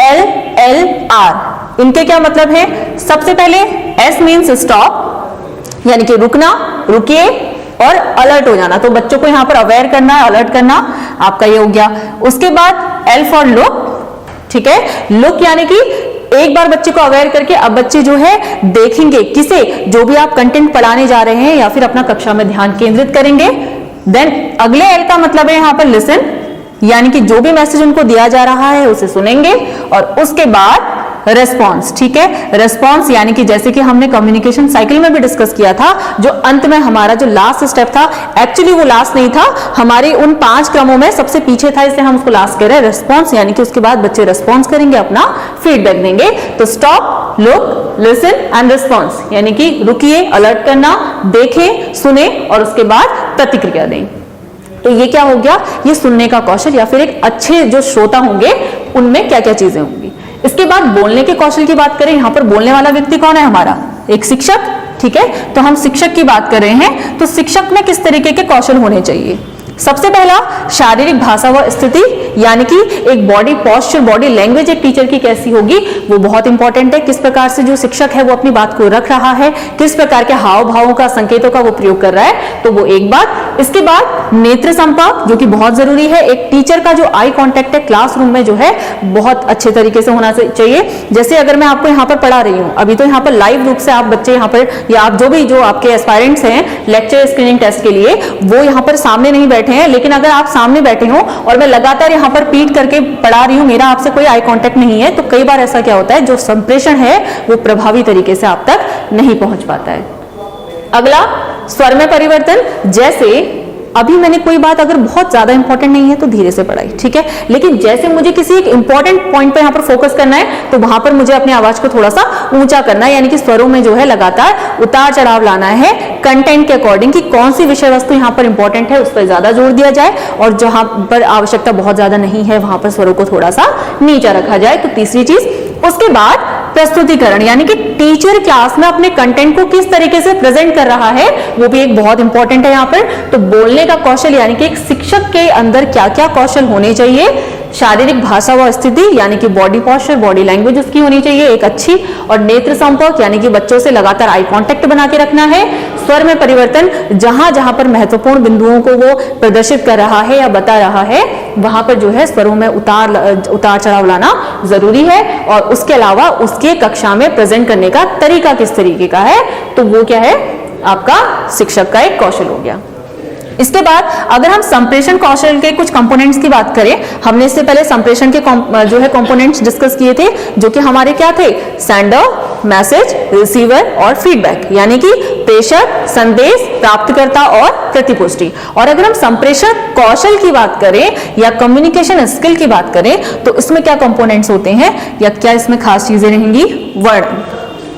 एल एल आर, इनके क्या मतलब है? सबसे पहले S मीन्स स्टॉप, यानी कि रुकना, रुकिए, और अलर्ट हो जाना, तो बच्चों को यहां पर अवेयर करना, अलर्ट करना, आपका ये हो गया। उसके बाद L फॉर लुक, ठीक है, लुक यानी कि एक बार बच्चे को अवेयर करके अब बच्चे जो है देखेंगे किसे, जो भी आप कंटेंट पढ़ाने जा रहे हैं या फिर अपना कक्षा में ध्यान केंद्रित करेंगे। देन अगले एल का मतलब है यहां पर लिसन, यानी कि जो भी मैसेज उनको दिया जा रहा है उसे सुनेंगे। और उसके बाद रेस्पॉन्स, ठीक है, रेस्पॉन्स यानी कि जैसे कि हमने कम्युनिकेशन साइकिल में भी डिस्कस किया था, जो अंत में हमारा जो लास्ट स्टेप था, एक्चुअली वो लास्ट नहीं था, हमारे उन 5 क्रमों में सबसे पीछे था, इसलिए हम उसको लास्ट कह रहे हैं, रेस्पॉन्स, यानी कि उसके बाद बच्चे रेस्पॉन्स करेंगे, अपना फीडबैक देंगे। तो stop, look, listen and response, यानी कि रुकिए, अलर्ट करना, देखें, सुने और उसके बाद प्रतिक्रिया दें। तो ये क्या हो गया? ये सुनने का कौशल या फिर एक अच्छे जो श्रोता होंगे उनमें क्या क्या चीजें होंगी। इसके बाद बोलने के कौशल की बात करें, यहां पर बोलने वाला व्यक्ति कौन है हमारा? एक शिक्षक, ठीक है, तो हम शिक्षक की बात कर रहे हैं, तो शिक्षक में किस तरीके के कौशल होने चाहिए? सबसे पहला शारीरिक भाषा व स्थिति, यानी कि एक बॉडी पोस्चर, बॉडी लैंग्वेज एक टीचर की कैसी होगी वो बहुत इंपॉर्टेंट है। किस प्रकार से जो शिक्षक है वो अपनी बात को रख रहा है, किस प्रकार के हाव भावों का, संकेतों का वो प्रयोग कर रहा है, तो वो एक बात। इसके बाद नेत्र संपर्क, जो कि बहुत जरूरी है, एक टीचर का जो आई कांटेक्ट है क्लासरूम में जो है बहुत अच्छे तरीके से होना चाहिए। जैसे अगर मैं आपको यहाँ पर पढ़ा रही हूँ, अभी तो यहाँ पर लाइव रूप से आप बच्चे यहाँ पर या आप जो आपके एस्पायरेंट्स हैं लेक्चर स्क्रीनिंग टेस्ट के लिए, वो यहाँ पर सामने नहीं बैठे हैं, लेकिन अगर आप सामने बैठे हो और मैं लगातार यहाँ पर पीट करके पढ़ा रही हूँ, मेरा आपसे कोई आई कांटेक्ट नहीं है, तो कई बार ऐसा क्या होता है, जो संप्रेषण है वो प्रभावी तरीके से आप तक नहीं पहुंच पाता है। अगला स्वर में परिवर्तन, जैसे अभी मैंने कोई बात अगर बहुत ज्यादा इंपॉर्टेंट नहीं है तो धीरे से पढ़ाई, ठीक है, लेकिन जैसे मुझे किसी एक इंपॉर्टेंट पॉइंट पर यहाँ पर फोकस करना है तो वहां पर मुझे अपनी आवाज को थोड़ा सा ऊंचा करना है, यानी कि स्वरों में जो है लगातार उतार चढ़ाव लाना है कंटेंट के अकॉर्डिंग, कि कौन सी विषय वस्तु यहाँ पर इंपॉर्टेंट है उस पर ज्यादा जोर दिया जाए और जहां पर आवश्यकता बहुत ज्यादा नहीं है वहां पर स्वरों को थोड़ा सा नीचा रखा जाए। तो तीसरी चीज। उसके बाद प्रस्तुतिकरण, यानी कि टीचर क्लास में अपने कंटेंट को किस तरीके से प्रेजेंट कर रहा है वो भी एक बहुत इंपॉर्टेंट है यहाँ पर। तो बोलने का कौशल, यानी कि एक शिक्षक के अंदर क्या क्या कौशल होने चाहिए, शारीरिक भाषा व स्थिति, यानी कि बॉडी पोस्चर, बॉडी लैंग्वेज उसकी होनी चाहिए एक अच्छी, और नेत्र संपर्क, यानी कि बच्चों से लगातार आई कांटेक्ट बना के रखना है। स्वर में परिवर्तन, जहां जहां पर महत्वपूर्ण बिंदुओं को वो प्रदर्शित कर रहा है या बता रहा है वहां पर जो है स्वरों में उतार चढ़ाव लाना जरूरी है, और उसके अलावा उसके कक्षा में प्रेजेंट करने का तरीका किस तरीके का है, तो वो क्या है, आपका शिक्षक का एक कौशल हो गया। इसके बाद अगर हम संप्रेषण कौशल के कुछ कंपोनेंट्स की बात करें, हमने इससे पहले संप्रेषण के जो है कंपोनेंट्स डिस्कस किए थे, जो कि हमारे क्या थे, सेंडर, मैसेज, रिसीवर और फीडबैक, यानी कि प्रेषक, संदेश, प्राप्तकर्ता और प्रतिपुष्टि। और अगर हम संप्रेषण कौशल की बात करें या कम्युनिकेशन स्किल की बात करें तो इसमें क्या कंपोनेंट्स होते हैं या क्या इसमें खास चीजें रहेंगी? वर्णन।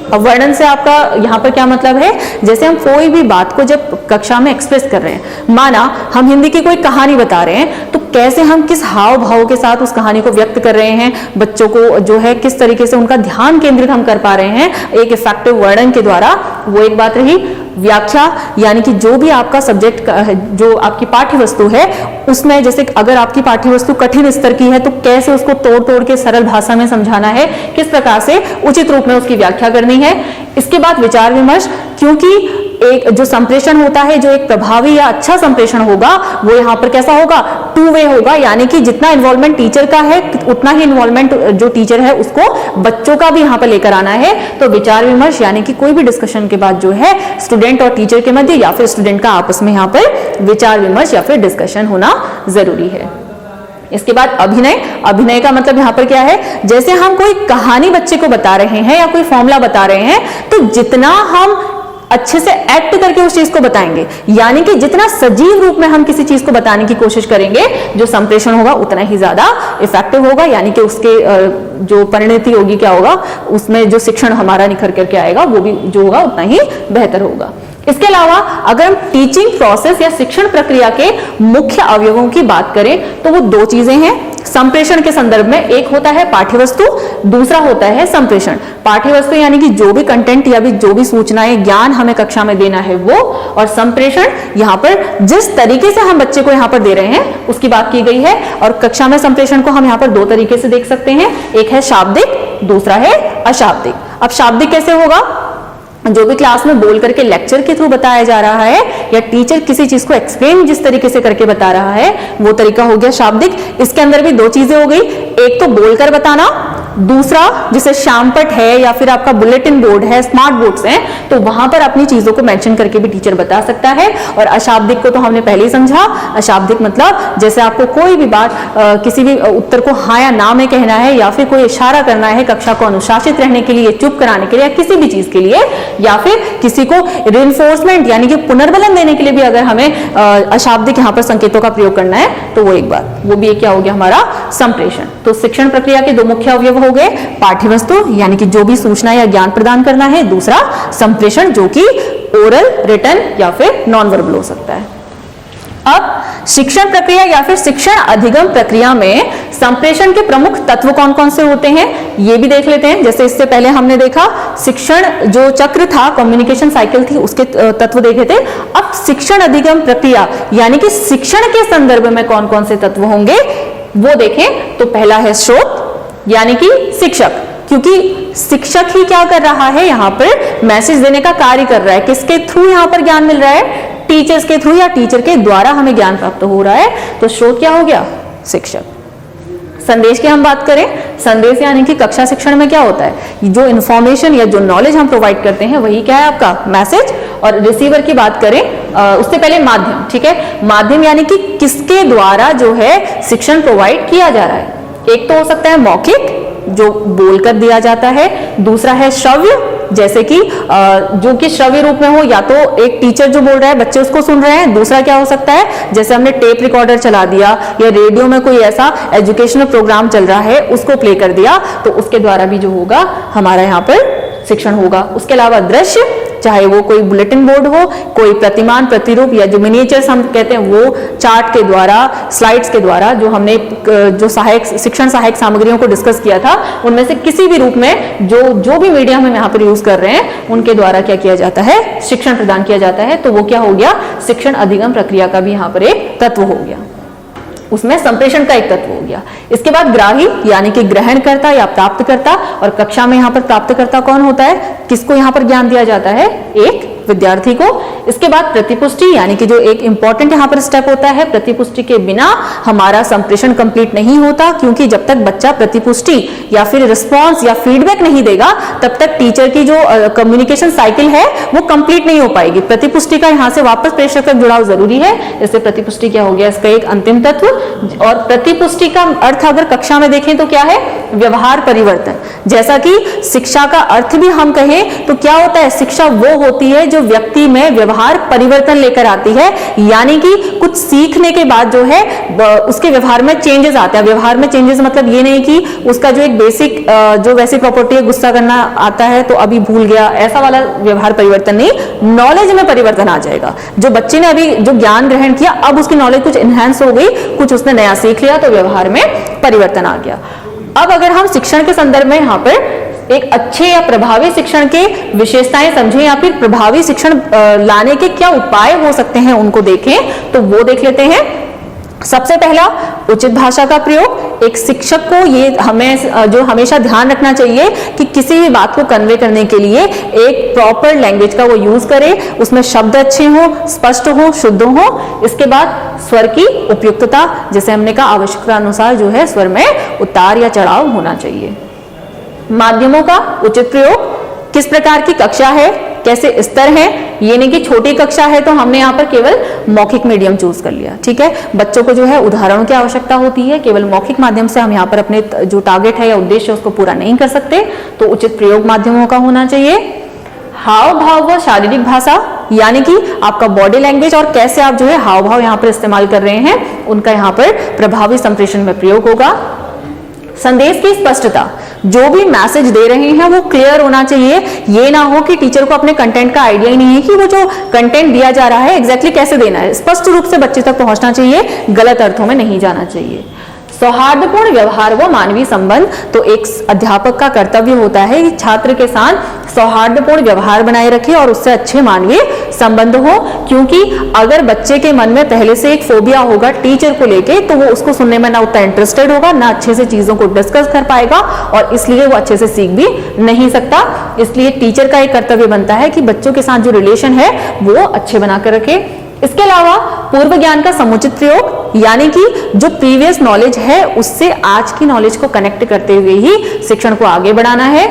अब वर्णन से आपका यहाँ पर क्या मतलब है, जैसे हम कोई भी बात को जब कक्षा में एक्सप्रेस कर रहे हैं, माना हम हिंदी की कोई कहानी बता रहे हैं, तो कैसे हम किस हाव भाव के साथ उस कहानी को व्यक्त कर रहे हैं, बच्चों को जो है किस तरीके से उनका ध्यान केंद्रित हम कर पा रहे हैं एक इफेक्टिव वर्णन के द्वारा, वो एक बात रही। व्याख्या, यानी कि जो भी आपका सब्जेक्ट जो आपकी पाठ्य वस्तु है उसमें, जैसे अगर आपकी पाठ्य वस्तु कठिन स्तर की है तो कैसे उसको तोड़ तोड़ के सरल भाषा में समझाना है, किस प्रकार से उचित रूप में उसकी व्याख्या करनी है। इसके बाद विचार विमर्श, क्योंकि एक जो संप्रेषण होता है, जो एक प्रभावी या अच्छा संप्रेषण होगा वो यहाँ पर कैसा होगा, 2 वे होगा, यानी कि जितना इन्वॉल्वमेंट टीचर का है उतना ही इन्वॉल्वमेंट जो टीचर है उसको बच्चों का भी यहाँ पर लेकर आना है। तो विचार विमर्श, यानी कि कोई भी डिस्कशन के बाद जो है स्टूडेंट और टीचर के मध्य या फिर स्टूडेंट का आपस में यहाँ पर विचार विमर्श या फिर डिस्कशन होना जरूरी है। इसके बाद अभिनय। अभिनय का मतलब यहाँ पर क्या है, जैसे हम कोई कहानी बच्चे को बता रहे हैं या कोई फॉर्मूला बता रहे हैं, तो जितना हम अच्छे से एक्ट करके उस चीज को बताएंगे, यानी कि जितना सजीव रूप में हम किसी चीज को बताने की कोशिश करेंगे, जो संप्रेषण होगा उतना ही ज्यादा इफेक्टिव होगा, यानी कि उसके जो परिणति होगी क्या होगा, उसमें जो शिक्षण हमारा निखर करके आएगा वो भी जो होगा उतना ही बेहतर होगा। इसके अलावा अगर हम टीचिंग प्रोसेस या शिक्षण प्रक्रिया के मुख्य अवयवों की बात करें तो वो 2 चीजें हैं। संप्रेषण के संदर्भ में एक होता है पाठ्यवस्तु, दूसरा होता है संप्रेषण। पाठ्यवस्तु यानी कि जो भी कंटेंट या भी जो भी सूचनाएं ज्ञान हमें कक्षा में देना है वो, और संप्रेषण यहाँ पर जिस तरीके से हम बच्चे को यहाँ पर दे रहे हैं उसकी बात की गई है। और कक्षा में संप्रेषण को हम यहाँ पर दो तरीके से देख सकते हैं, एक है शाब्दिक, दूसरा है अशाब्दिक। अब शाब्दिक कैसे होगा? जो भी क्लास में बोल करके लेक्चर के थ्रू बताया जा रहा है या टीचर किसी चीज को एक्सप्लेन जिस तरीके से करके बता रहा है वो तरीका हो गया शाब्दिक। इसके अंदर भी दो चीजें हो गई, एक तो बोलकर बताना, दूसरा जैसे श्यामपट है या फिर आपका बुलेटिन बोर्ड है, स्मार्ट बोर्ड्स हैं, तो वहां पर अपनी चीजों को मेंशन करके भी टीचर बता सकता है। और अशाब्दिक को तो हमने पहले ही समझा, अशाब्दिक मतलब जैसे आपको कोई भी बात किसी भी उत्तर को हाँ या ना में कहना है, या फिर कोई इशारा करना है कक्षा को अनुशासित रहने के लिए, चुप कराने के लिए, या किसी भी चीज के लिए, या फिर किसी को रिइंफोर्समेंट यानी कि पुनर्बलन देने के लिए भी अगर हमें अशाब्दिक यहाँ पर संकेतों का प्रयोग करना है तो वो एक बार वो भी क्या हो गया हमारा संप्रेषण। तो शिक्षण प्रक्रिया के दो मुख्य अवयव हो गए, पाठ्यवस्तु यानी कि जो भी सूचना या ज्ञान प्रदान करना है, दूसरा संप्रेषण जो कि ओरल, रिटन या फिर नॉन वर्बल हो सकता है। अब शिक्षण प्रक्रिया या फिर शिक्षण अधिगम प्रक्रिया में संप्रेषण के प्रमुख तत्व कौन कौन से होते हैं ये भी देख लेते हैं। जैसे इससे पहले हमने देखा शिक्षण जो चक्र था, कम्युनिकेशन साइकिल थी, उसके तत्व देखे थे। अब शिक्षण अधिगम प्रक्रिया यानी कि शिक्षण के संदर्भ में कौन कौन से तत्व होंगे वो देखें। तो पहला है स्रोत यानी कि शिक्षक, क्योंकि शिक्षक ही क्या कर रहा है, यहाँ पर मैसेज देने का कार्य कर रहा है। किसके थ्रू यहाँ पर ज्ञान मिल रहा है? टीचर्स के थ्रू या टीचर के द्वारा हमें ज्ञान प्राप्त हो रहा है। तो स्रोत क्या हो गया? शिक्षक। संदेश की हम बात करें, संदेश यानी कि कक्षा शिक्षण में क्या होता है, जो इन्फॉर्मेशन या जो नॉलेज हम प्रोवाइड करते हैं वही क्या है आपका मैसेज। और रिसीवर की बात करें उससे पहले माध्यम, ठीक है, माध्यम यानी कि किसके द्वारा जो है शिक्षण प्रोवाइड किया जा रहा है। एक तो हो सकता है मौखिक जो बोलकर दिया जाता है, दूसरा है श्रव्य जैसे कि जो कि श्रव्य रूप में हो, या तो एक टीचर जो बोल रहा है बच्चे उसको सुन रहे हैं, दूसरा क्या हो सकता है जैसे हमने टेप रिकॉर्डर चला दिया या रेडियो में कोई ऐसा एजुकेशनल प्रोग्राम चल रहा है उसको प्ले कर दिया, तो उसके द्वारा भी जो होगा हमारा यहाँ पर शिक्षण होगा। उसके अलावा दृश्य, चाहे वो कोई बुलेटिन बोर्ड हो, कोई प्रतिमान प्रतिरूप या जो मिनिएचर्स हम कहते हैं वो चार्ट के द्वारा, स्लाइड्स के द्वारा, जो हमने जो सहायक शिक्षण सहायक सामग्रियों को डिस्कस किया था उनमें से किसी भी रूप में जो भी मीडियम हम यहाँ पर यूज कर रहे हैं उनके द्वारा क्या किया जाता है, शिक्षण प्रदान किया जाता है। तो वो क्या हो गया, शिक्षण अधिगम प्रक्रिया का भी यहाँ पर एक तत्व हो गया, उसमें संप्रेषण का एक तत्व हो गया। इसके बाद ग्राही यानी कि ग्रहणकर्ता या प्राप्तकर्ता, और कक्षा में यहाँ पर प्राप्तकर्ता कौन होता है, किसको यहाँ पर ज्ञान दिया जाता है, एक विद्यार्थी को। इसके बाद प्रतिपुष्टि यानी कि जो एक इंपॉर्टेंट यहाँ पर स्टेप होता है, प्रतिपुष्टि के बिना हमारा संप्रेषण कंप्लीट नहीं होता, क्योंकि जब तक बच्चा प्रतिपुष्टि या फिर रिस्पॉन्स या फीडबैक नहीं देगा तब तक टीचर की जो कम्युनिकेशन साइकिल है वो कंप्लीट नहीं हो पाएगी। प्रतिपुष्टि का यहाँ से वापस प्रेषक तक जुड़ाव जरूरी है। इससे प्रतिपुष्टि क्या हो गया, इसका एक अंतिम तत्व। और प्रतिपुष्टि का अर्थ अगर कक्षा में देखें तो क्या है, व्यवहार परिवर्तन। जैसा कि शिक्षा का अर्थ भी हम कहें तो क्या होता है, शिक्षा वो होती है जो व्यक्ति में व्यवहार परिवर्तन लेकर आती है, यानी कि कुछ सीखने के बाद जो है उसके व्यवहार में चेंजेस आते हैं। व्यवहार में चेंजेस मतलब ये नहीं कि उसका जो एक बेसिक जो वैसी प्रॉपर्टी है, गुस्सा करना आता है तो अभी भूल गया, ऐसा वाला व्यवहार परिवर्तन नहीं, नॉलेज में परिवर्तन आ जाएगा। जो बच्चे ने अभी जो ज्ञान ग्रहण किया अब उसकी नॉलेज कुछ एनहांस हो गई, कुछ उसने नया सीख लिया, तो व्यवहार में परिवर्तन आ गया। अब अगर हम शिक्षण के संदर्भ में यहाँ पर एक अच्छे या प्रभावी शिक्षण के विशेषताएं समझें या फिर प्रभावी शिक्षण लाने के क्या उपाय हो सकते हैं उनको देखें, तो वो देख लेते हैं। सबसे पहला उचित भाषा का प्रयोग। एक शिक्षक को ये हमेशा ध्यान रखना चाहिए कि किसी भी बात को कन्वे करने के लिए एक प्रॉपर लैंग्वेज का वो यूज करे, उसमें शब्द अच्छे हों, स्पष्ट हों, शुद्ध हों। इसके बाद स्वर की उपयुक्तता, जैसे हमने कहा आवश्यकता अनुसार जो है स्वर में उतार या चढ़ाव होना चाहिए। माध्यमों का उचित प्रयोग, किस प्रकार की कक्षा है, कैसे स्तर है, ये नहीं कि छोटी कक्षा है तो हमने यहाँ पर केवल मौखिक मीडियम चूज कर लिया, ठीक है। बच्चों को जो है उदाहरणों की आवश्यकता होती है, केवल मौखिक माध्यम से हम यहाँ पर अपने जो टारगेट है या उद्देश्य है उसको पूरा नहीं कर सकते, तो उचित प्रयोग माध्यमों का होना चाहिए। हाव भाव व शारीरिक भाषा, यानी कि आपका बॉडी लैंग्वेज और कैसे आप जो है हाव भाव यहाँ पर इस्तेमाल कर रहे हैं उनका यहाँ पर प्रभावी संप्रेषण में प्रयोग होगा। संदेश की स्पष्टता, जो भी मैसेज दे रहे हैं वो क्लियर होना चाहिए। ये ना हो कि टीचर को अपने कंटेंट का आइडिया ही नहीं है कि वो जो कंटेंट दिया जा रहा है एग्जैक्टली कैसे देना है। स्पष्ट रूप से बच्चे तक पहुंचना चाहिए, गलत अर्थों में नहीं जाना चाहिए। सौहार्दपूर्ण व्यवहार व मानवीय संबंध। तो एक अध्यापक का कर्तव्य होता है कि छात्र के साथ सौहार्दपूर्ण व्यवहार बनाए रखे और उससे अच्छे मानवीय संबंध हो, क्योंकि अगर बच्चे के मन में पहले से एक फोबिया होगा टीचर को लेके, तो वो उसको सुनने में ना उतना इंटरेस्टेड होगा, ना अच्छे से चीजों को डिस्कस कर पाएगा और इसलिए वो अच्छे से सीख भी नहीं सकता। इसलिए टीचर का एक कर्तव्य बनता है कि बच्चों के साथ जो रिलेशन है वो अच्छे बनाकर रखे। इसके अलावा पूर्व ज्ञान का समुचित प्रयोग, यानी कि जो प्रीवियस नॉलेज है उससे आज की नॉलेज को कनेक्ट करते हुए ही शिक्षण को आगे बढ़ाना है।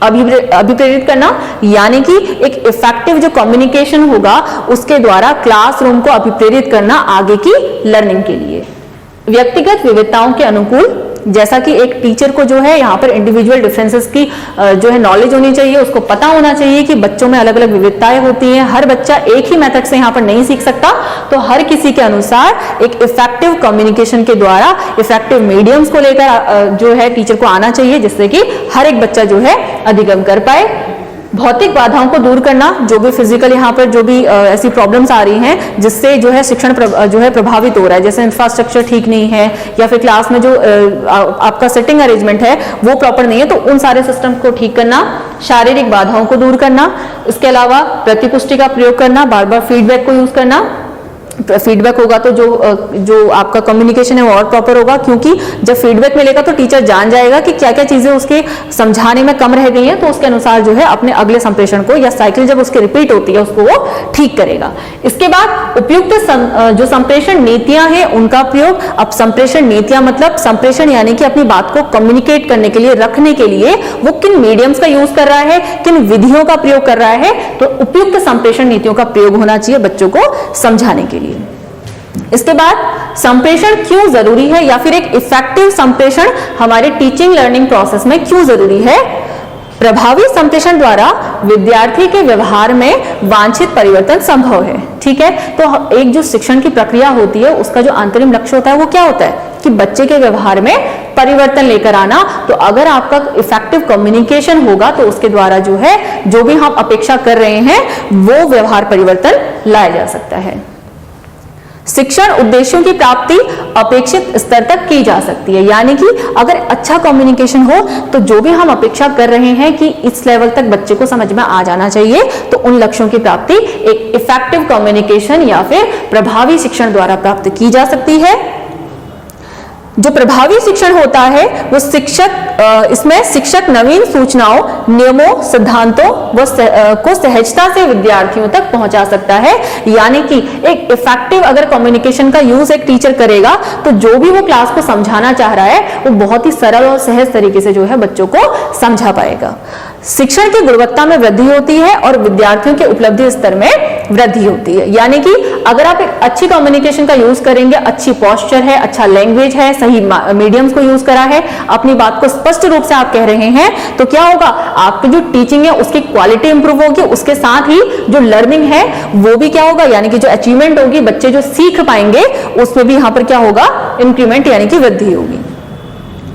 अभिप्रेरित करना, यानी कि एक इफेक्टिव जो कम्युनिकेशन होगा उसके द्वारा क्लासरूम को अभिप्रेरित करना आगे की लर्निंग के लिए। व्यक्तिगत विविधताओं के अनुकूल, जैसा कि एक टीचर को जो है यहाँ पर इंडिविजुअल डिफरेंसेस की जो है नॉलेज होनी चाहिए, उसको पता होना चाहिए कि बच्चों में अलग अलग विविधताएं होती हैं, हर बच्चा एक ही मेथड से यहाँ पर नहीं सीख सकता, तो हर किसी के अनुसार एक इफेक्टिव कम्युनिकेशन के द्वारा इफेक्टिव मीडियम्स को लेकर जो है टीचर को आना चाहिए, जिससे कि हर एक बच्चा जो है अधिगम कर पाए। भौतिक बाधाओं को दूर करना, जो भी फिजिकल यहाँ पर जो भी ऐसी प्रॉब्लम्स आ रही हैं जिससे जो है शिक्षण जो है प्रभावित हो रहा है, जैसे इंफ्रास्ट्रक्चर ठीक नहीं है या फिर क्लास में जो आपका सिटिंग अरेंजमेंट है वो प्रॉपर नहीं है, तो उन सारे सिस्टम को ठीक करना। शारीरिक बाधाओं को दूर करना, इसके अलावा प्रतिपुष्टि का प्रयोग करना, बार बार फीडबैक को यूज करना। फीडबैक होगा तो जो आपका कम्युनिकेशन है वो और प्रॉपर होगा, क्योंकि जब फीडबैक मिलेगा तो टीचर जान जाएगा कि क्या क्या चीजें उसके समझाने में कम रह गई हैं, तो उसके अनुसार जो है अपने अगले संप्रेषण को या साइकिल जब उसकी रिपीट होती है उसको वो ठीक करेगा। इसके बाद उपयुक्त जो संप्रेषण नीतियां हैं उनका प्रयोग। अब संप्रेषण नीतियां मतलब संप्रेषण यानी कि अपनी बात को कम्युनिकेट करने के लिए, रखने के लिए वो किन मीडियम्स का यूज कर रहा है, किन विधियों का प्रयोग कर रहा है, तो उपयुक्त संप्रेषण नीतियों का प्रयोग होना चाहिए बच्चों को समझाने के लिए। इसके बाद संप्रेषण क्यों जरूरी है या फिर एक इफेक्टिव संप्रेषण हमारे टीचिंग लर्निंग प्रोसेस में क्यों जरूरी है। प्रभावी संप्रेषण द्वारा विद्यार्थी के व्यवहार में वांछित परिवर्तन संभव है। ठीक है, तो एक जो शिक्षण की प्रक्रिया होती है उसका जो अंतरिम लक्ष्य होता है वो क्या होता है कि बच्चे के व्यवहार में परिवर्तन लेकर आना। तो अगर आपका इफेक्टिव कम्युनिकेशन होगा तो उसके द्वारा जो है जो भी हम अपेक्षा कर रहे हैं वो व्यवहार परिवर्तन लाया जा सकता है। शिक्षण उद्देश्यों की प्राप्ति अपेक्षित स्तर तक की जा सकती है, यानी कि अगर अच्छा कम्युनिकेशन हो तो जो भी हम अपेक्षा कर रहे हैं कि इस लेवल तक बच्चे को समझ में आ जाना चाहिए, तो उन लक्ष्यों की प्राप्ति एक इफेक्टिव कम्युनिकेशन या फिर प्रभावी शिक्षण द्वारा प्राप्त की जा सकती है। जो प्रभावी शिक्षण होता है वो इसमें शिक्षक नवीन सूचनाओं, नियमों, सिद्धांतों को सहजता से विद्यार्थियों तक पहुंचा सकता है। यानी कि एक इफेक्टिव अगर कम्युनिकेशन का यूज एक टीचर करेगा तो जो भी वो क्लास को समझाना चाह रहा है वो बहुत ही सरल और सहज तरीके से जो है बच्चों को समझा पाएगा। शिक्षण की गुणवत्ता में वृद्धि होती है और विद्यार्थियों के उपलब्धि स्तर में वृद्धि होती है। यानी कि अगर आप एक अच्छी कम्युनिकेशन का यूज करेंगे, अच्छी पोस्चर है, अच्छा लैंग्वेज है, सही मीडियम्स को यूज करा है, अपनी बात को स्पष्ट रूप से आप कह रहे हैं, तो क्या होगा, आपकी जो टीचिंग है उसकी क्वालिटी इंप्रूव होगी, उसके साथ ही जो लर्निंग है वो भी क्या होगा, यानी कि जो अचीवमेंट होगी, बच्चे जो सीख पाएंगे उसमें भी यहां पर क्या होगा, इंक्रीमेंट यानी कि वृद्धि होगी।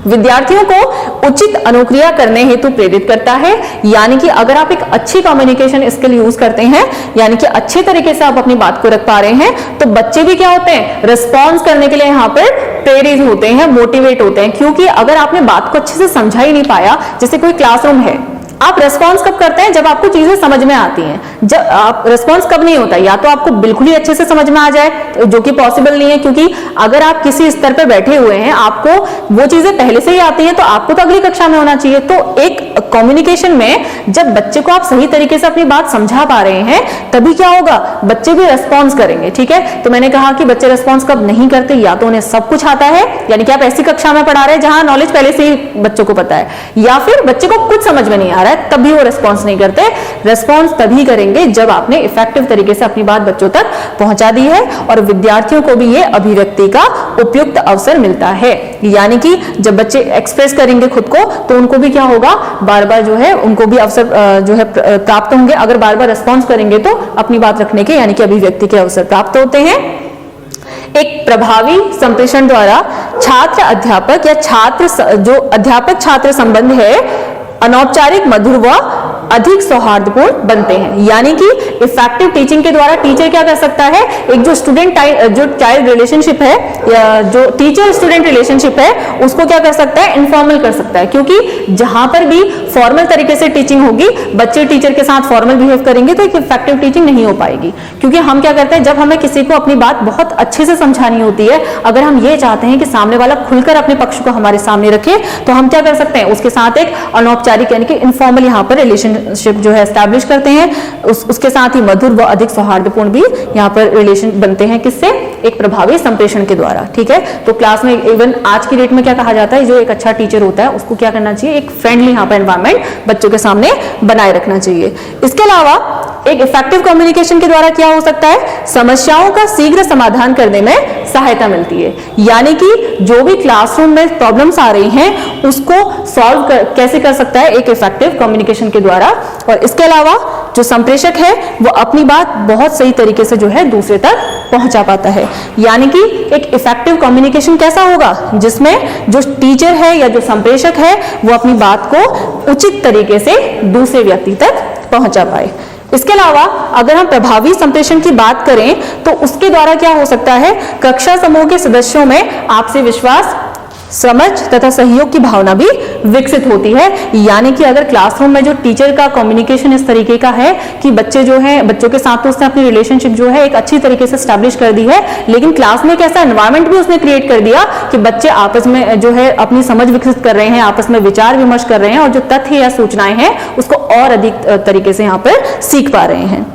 विद्यार्थियों को उचित अनुक्रिया करने हेतु प्रेरित करता है। यानी कि अगर आप एक अच्छी कम्युनिकेशन स्किल यूज करते हैं, यानी कि अच्छे तरीके से आप अपनी बात को रख पा रहे हैं, तो बच्चे भी क्या होते हैं, रिस्पॉन्स करने के लिए यहाँ पर प्रेरित होते हैं, मोटिवेट होते हैं। क्योंकि अगर आपने बात को अच्छे से समझा ही नहीं पाया, जैसे कोई क्लासरूम है, आप रेस्पॉन्स कब करते हैं, जब आपको चीजें समझ में आती हैं। जब आप रेस्पॉन्स कब नहीं होता, या तो आपको बिल्कुल ही अच्छे से समझ में आ जाए, जो कि पॉसिबल नहीं है, क्योंकि अगर आप किसी स्तर पर बैठे हुए हैं, आपको वो चीजें पहले से ही आती हैं, तो आपको तो अगली कक्षा में होना चाहिए। तो एक कम्युनिकेशन में जब बच्चे को आप सही तरीके से अपनी बात समझा पा रहे हैं, तभी क्या होगा, बच्चे भी रेस्पॉन्स करेंगे। ठीक है, तो मैंने कहा कि बच्चे रेस्पॉन्स कब नहीं करते, या तो उन्हें सब कुछ आता है, यानी कि आप ऐसी कक्षा में पढ़ा रहे हैं जहां नॉलेज पहले से ही बच्चों को पता है, या फिर बच्चे को कुछ समझ में नहीं आ रहा है, तभी वो रेस्पॉन्स नहीं करते। रेस्पॉन्स तभी करेंगे जब आपने इफेक्टिव तरीके से अपनी बात बच्चों तक पहुंचा दी है, और विद्यार्थियों को भी ये अभिव्यक्ति का उपयुक्त अवसर मिलता है। यानी कि जब बच्चे एक्सप्रेस करेंगे खुद को, तो उनको भी क्या होगा, बार बार जो है उनको भी अवसर जो है प्राप्त होंगे। अगर बार बार रेस्पॉन्स करेंगे तो अपनी बात रखने के, यानी कि अभिव्यक्ति के अवसर प्राप्त होते हैं। एक प्रभावी संप्रेषण द्वारा छात्र अध्यापक या जो अध्यापक छात्र संबंध है, अनौपचारिक, मधुर व अधिक सौहार्दपूर्ण बनते हैं। यानी कि इफेक्टिव टीचिंग के द्वारा टीचर क्या कर सकता है, एक जो जो चाइल्ड रिलेशनशिप है या जो टीचर स्टूडेंट रिलेशनशिप है उसको क्या कर सकता है, इनफॉर्मल कर सकता है। क्योंकि जहां पर भी फॉर्मल तरीके से टीचिंग होगी, बच्चे टीचर के साथ फॉर्मल बिहेव करेंगे तो एक इफेक्टिव टीचिंग नहीं हो पाएगी। क्योंकि हम क्या करते हैं, जब हमें किसी को अपनी बात बहुत अच्छे से समझानी होती है, अगर हम ये चाहते हैं कि सामने वाला खुलकर अपने पक्ष को हमारे सामने रखे, तो हम क्या कर सकते हैं, उसके साथ एक अनौपचारिक यानी कि इनफॉर्मल यहाँ पर रिलेशनशिप जो है एस्टैब्लिश करते हैं। उसके साथ ही मधुर व अधिक सौहार्दपूर्ण भी यहाँ पर रिलेशन बनते हैं। किससे, एक प्रभावी संप्रेषण के द्वारा। ठीक है, तो क्लास में इवन आज की डेट में क्या कहा जाता है, जो एक अच्छा टीचर होता है उसको क्या करना चाहिए, एक फ्रेंडली यहाँ पर एनवायरनमेंट बच्चों के सामने बनाए रखना चाहिए। इसके अलावा एक इफेक्टिव कम्युनिकेशन के द्वारा क्या हो सकता है, समस्याओं का शीघ्र समाधान करने में सहायता मिलती है। यानी कि जो भी क्लासरूम में प्रॉब्लम्स आ रही हैं उसको सॉल्व कैसे कर सकता है, एक इफेक्टिव कम्युनिकेशन के द्वारा। और इसके अलावा जो संप्रेषक है वो अपनी बात बहुत सही तरीके से जो है दूसरे तक पहुंचा पाता है। यानी कि एक इफेक्टिव कम्युनिकेशन कैसा होगा, जिसमें जो टीचर है या जो संप्रेषक है वो अपनी बात को उचित तरीके से दूसरे व्यक्ति तक पहुंचा पाए। इसके अलावा अगर हम प्रभावी संप्रेषण की बात करें तो उसके द्वारा क्या हो सकता है, कक्षा समूह के सदस्यों में आपसी विश्वास, समझ तथा सहयोग की भावना भी विकसित होती है। यानी कि अगर क्लासरूम में जो टीचर का कम्युनिकेशन इस तरीके का है कि बच्चे जो है, बच्चों के साथ तो उसने अपनी रिलेशनशिप जो है एक अच्छी तरीके से स्टैब्लिश कर दी है, लेकिन क्लास में एक ऐसा एनवायरनमेंट भी उसने क्रिएट कर दिया कि बच्चे आपस में जो है अपनी समझ विकसित कर रहे हैं, आपस में विचार विमर्श कर रहे हैं और जो तथ्य या सूचनाएं हैं उसको और अधिक तरीके से यहाँ पर सीख पा रहे हैं।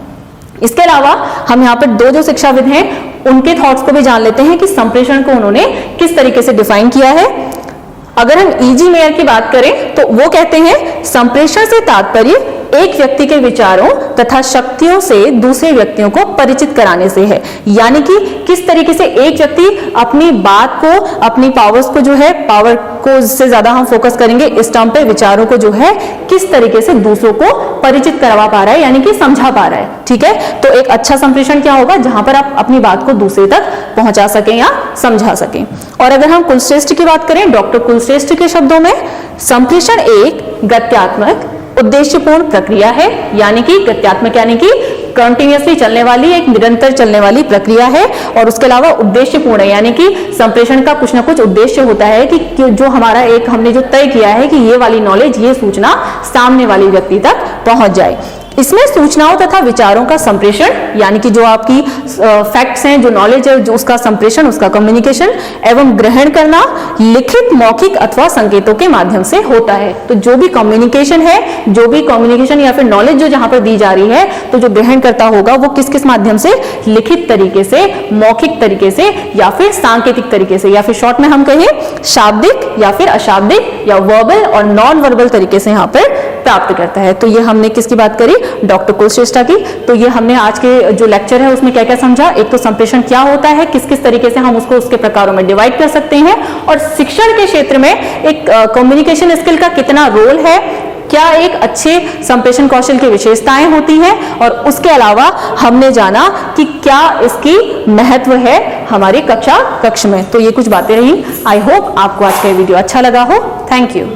इसके अलावा हम यहाँ पर दो जो शिक्षाविद हैं उनके थॉट्स को भी जान लेते हैं कि संप्रेषण को उन्होंने किस तरीके से डिफाइन किया है। अगर हम E.G. मेयर की बात करें तो वो कहते हैं, संप्रेषण से तात्पर्य एक व्यक्ति के विचारों तथा शक्तियों से दूसरे व्यक्तियों को परिचित कराने से है। यानी कि किस तरीके से एक व्यक्ति अपनी बात को, अपनी पावर्स को जो है, पावर को से ज्यादा हम फोकस करेंगे इस टर्म पे, विचारों को जो है किस तरीके से दूसरों को परिचित करवा पा रहा है, यानी कि समझा पा रहा है। ठीक है, तो एक अच्छा संप्रेषण क्या होगा, जहां पर आप अपनी बात को दूसरे तक पहुंचा सकें या समझा सकें। और अगर हम कुलश्रेष्ठ की बात करें, डॉक्टर कुलश्रेष्ठ के शब्दों में, संप्रेषण एक गत्यात्मक उद्देश्यपूर्ण प्रक्रिया है। यानी कि गत्यात्मक यानी कि कंटिन्यूअसली चलने वाली, एक निरंतर चलने वाली प्रक्रिया है। और उसके अलावा उद्देश्यपूर्ण है, यानी कि संप्रेषण का कुछ ना कुछ उद्देश्य होता है कि जो हमारा एक हमने जो तय किया है कि ये वाली नॉलेज, ये सूचना सामने वाली व्यक्ति तक पहुंच जाए। इसमें सूचनाओं तथा विचारों का संप्रेषण, यानी कि जो आपकी फैक्ट्स हैं, जो नॉलेज है, जो उसका संप्रेषण, उसका कम्युनिकेशन एवं ग्रहण करना लिखित, मौखिक अथवा संकेतों के माध्यम से होता है। तो जो भी कम्युनिकेशन है, जो भी कम्युनिकेशन या फिर नॉलेज जो जहां पर दी जा रही है, तो जो ग्रहण करता होगा वो किस किस माध्यम से, लिखित तरीके से, मौखिक तरीके से या फिर सांकेतिक तरीके से, या फिर शॉर्ट में हम कहें शाब्दिक या फिर अशाब्दिक या वर्बल और नॉन वर्बल तरीके से यहाँ पर प्राप्त करता है। तो ये हमने किसकी बात करी, डॉक्टर कुलश्रेष्ठ की। तो ये हमने आज के जो लेक्चर है उसमें क्या क्या समझा, एक तो संप्रेषण क्या होता है, किस किस तरीके से हम उसको उसके प्रकारों में डिवाइड कर सकते हैं, और शिक्षण के क्षेत्र में एक कम्युनिकेशन स्किल का कितना रोल है, क्या एक अच्छे संप्रेषण कौशल की विशेषताएं होती हैं, और उसके अलावा हमने जाना कि क्या इसकी महत्व है हमारी कक्षा में। तो ये कुछ बातें रही। आई होप आपको आज का वीडियो अच्छा लगा हो। Thank you.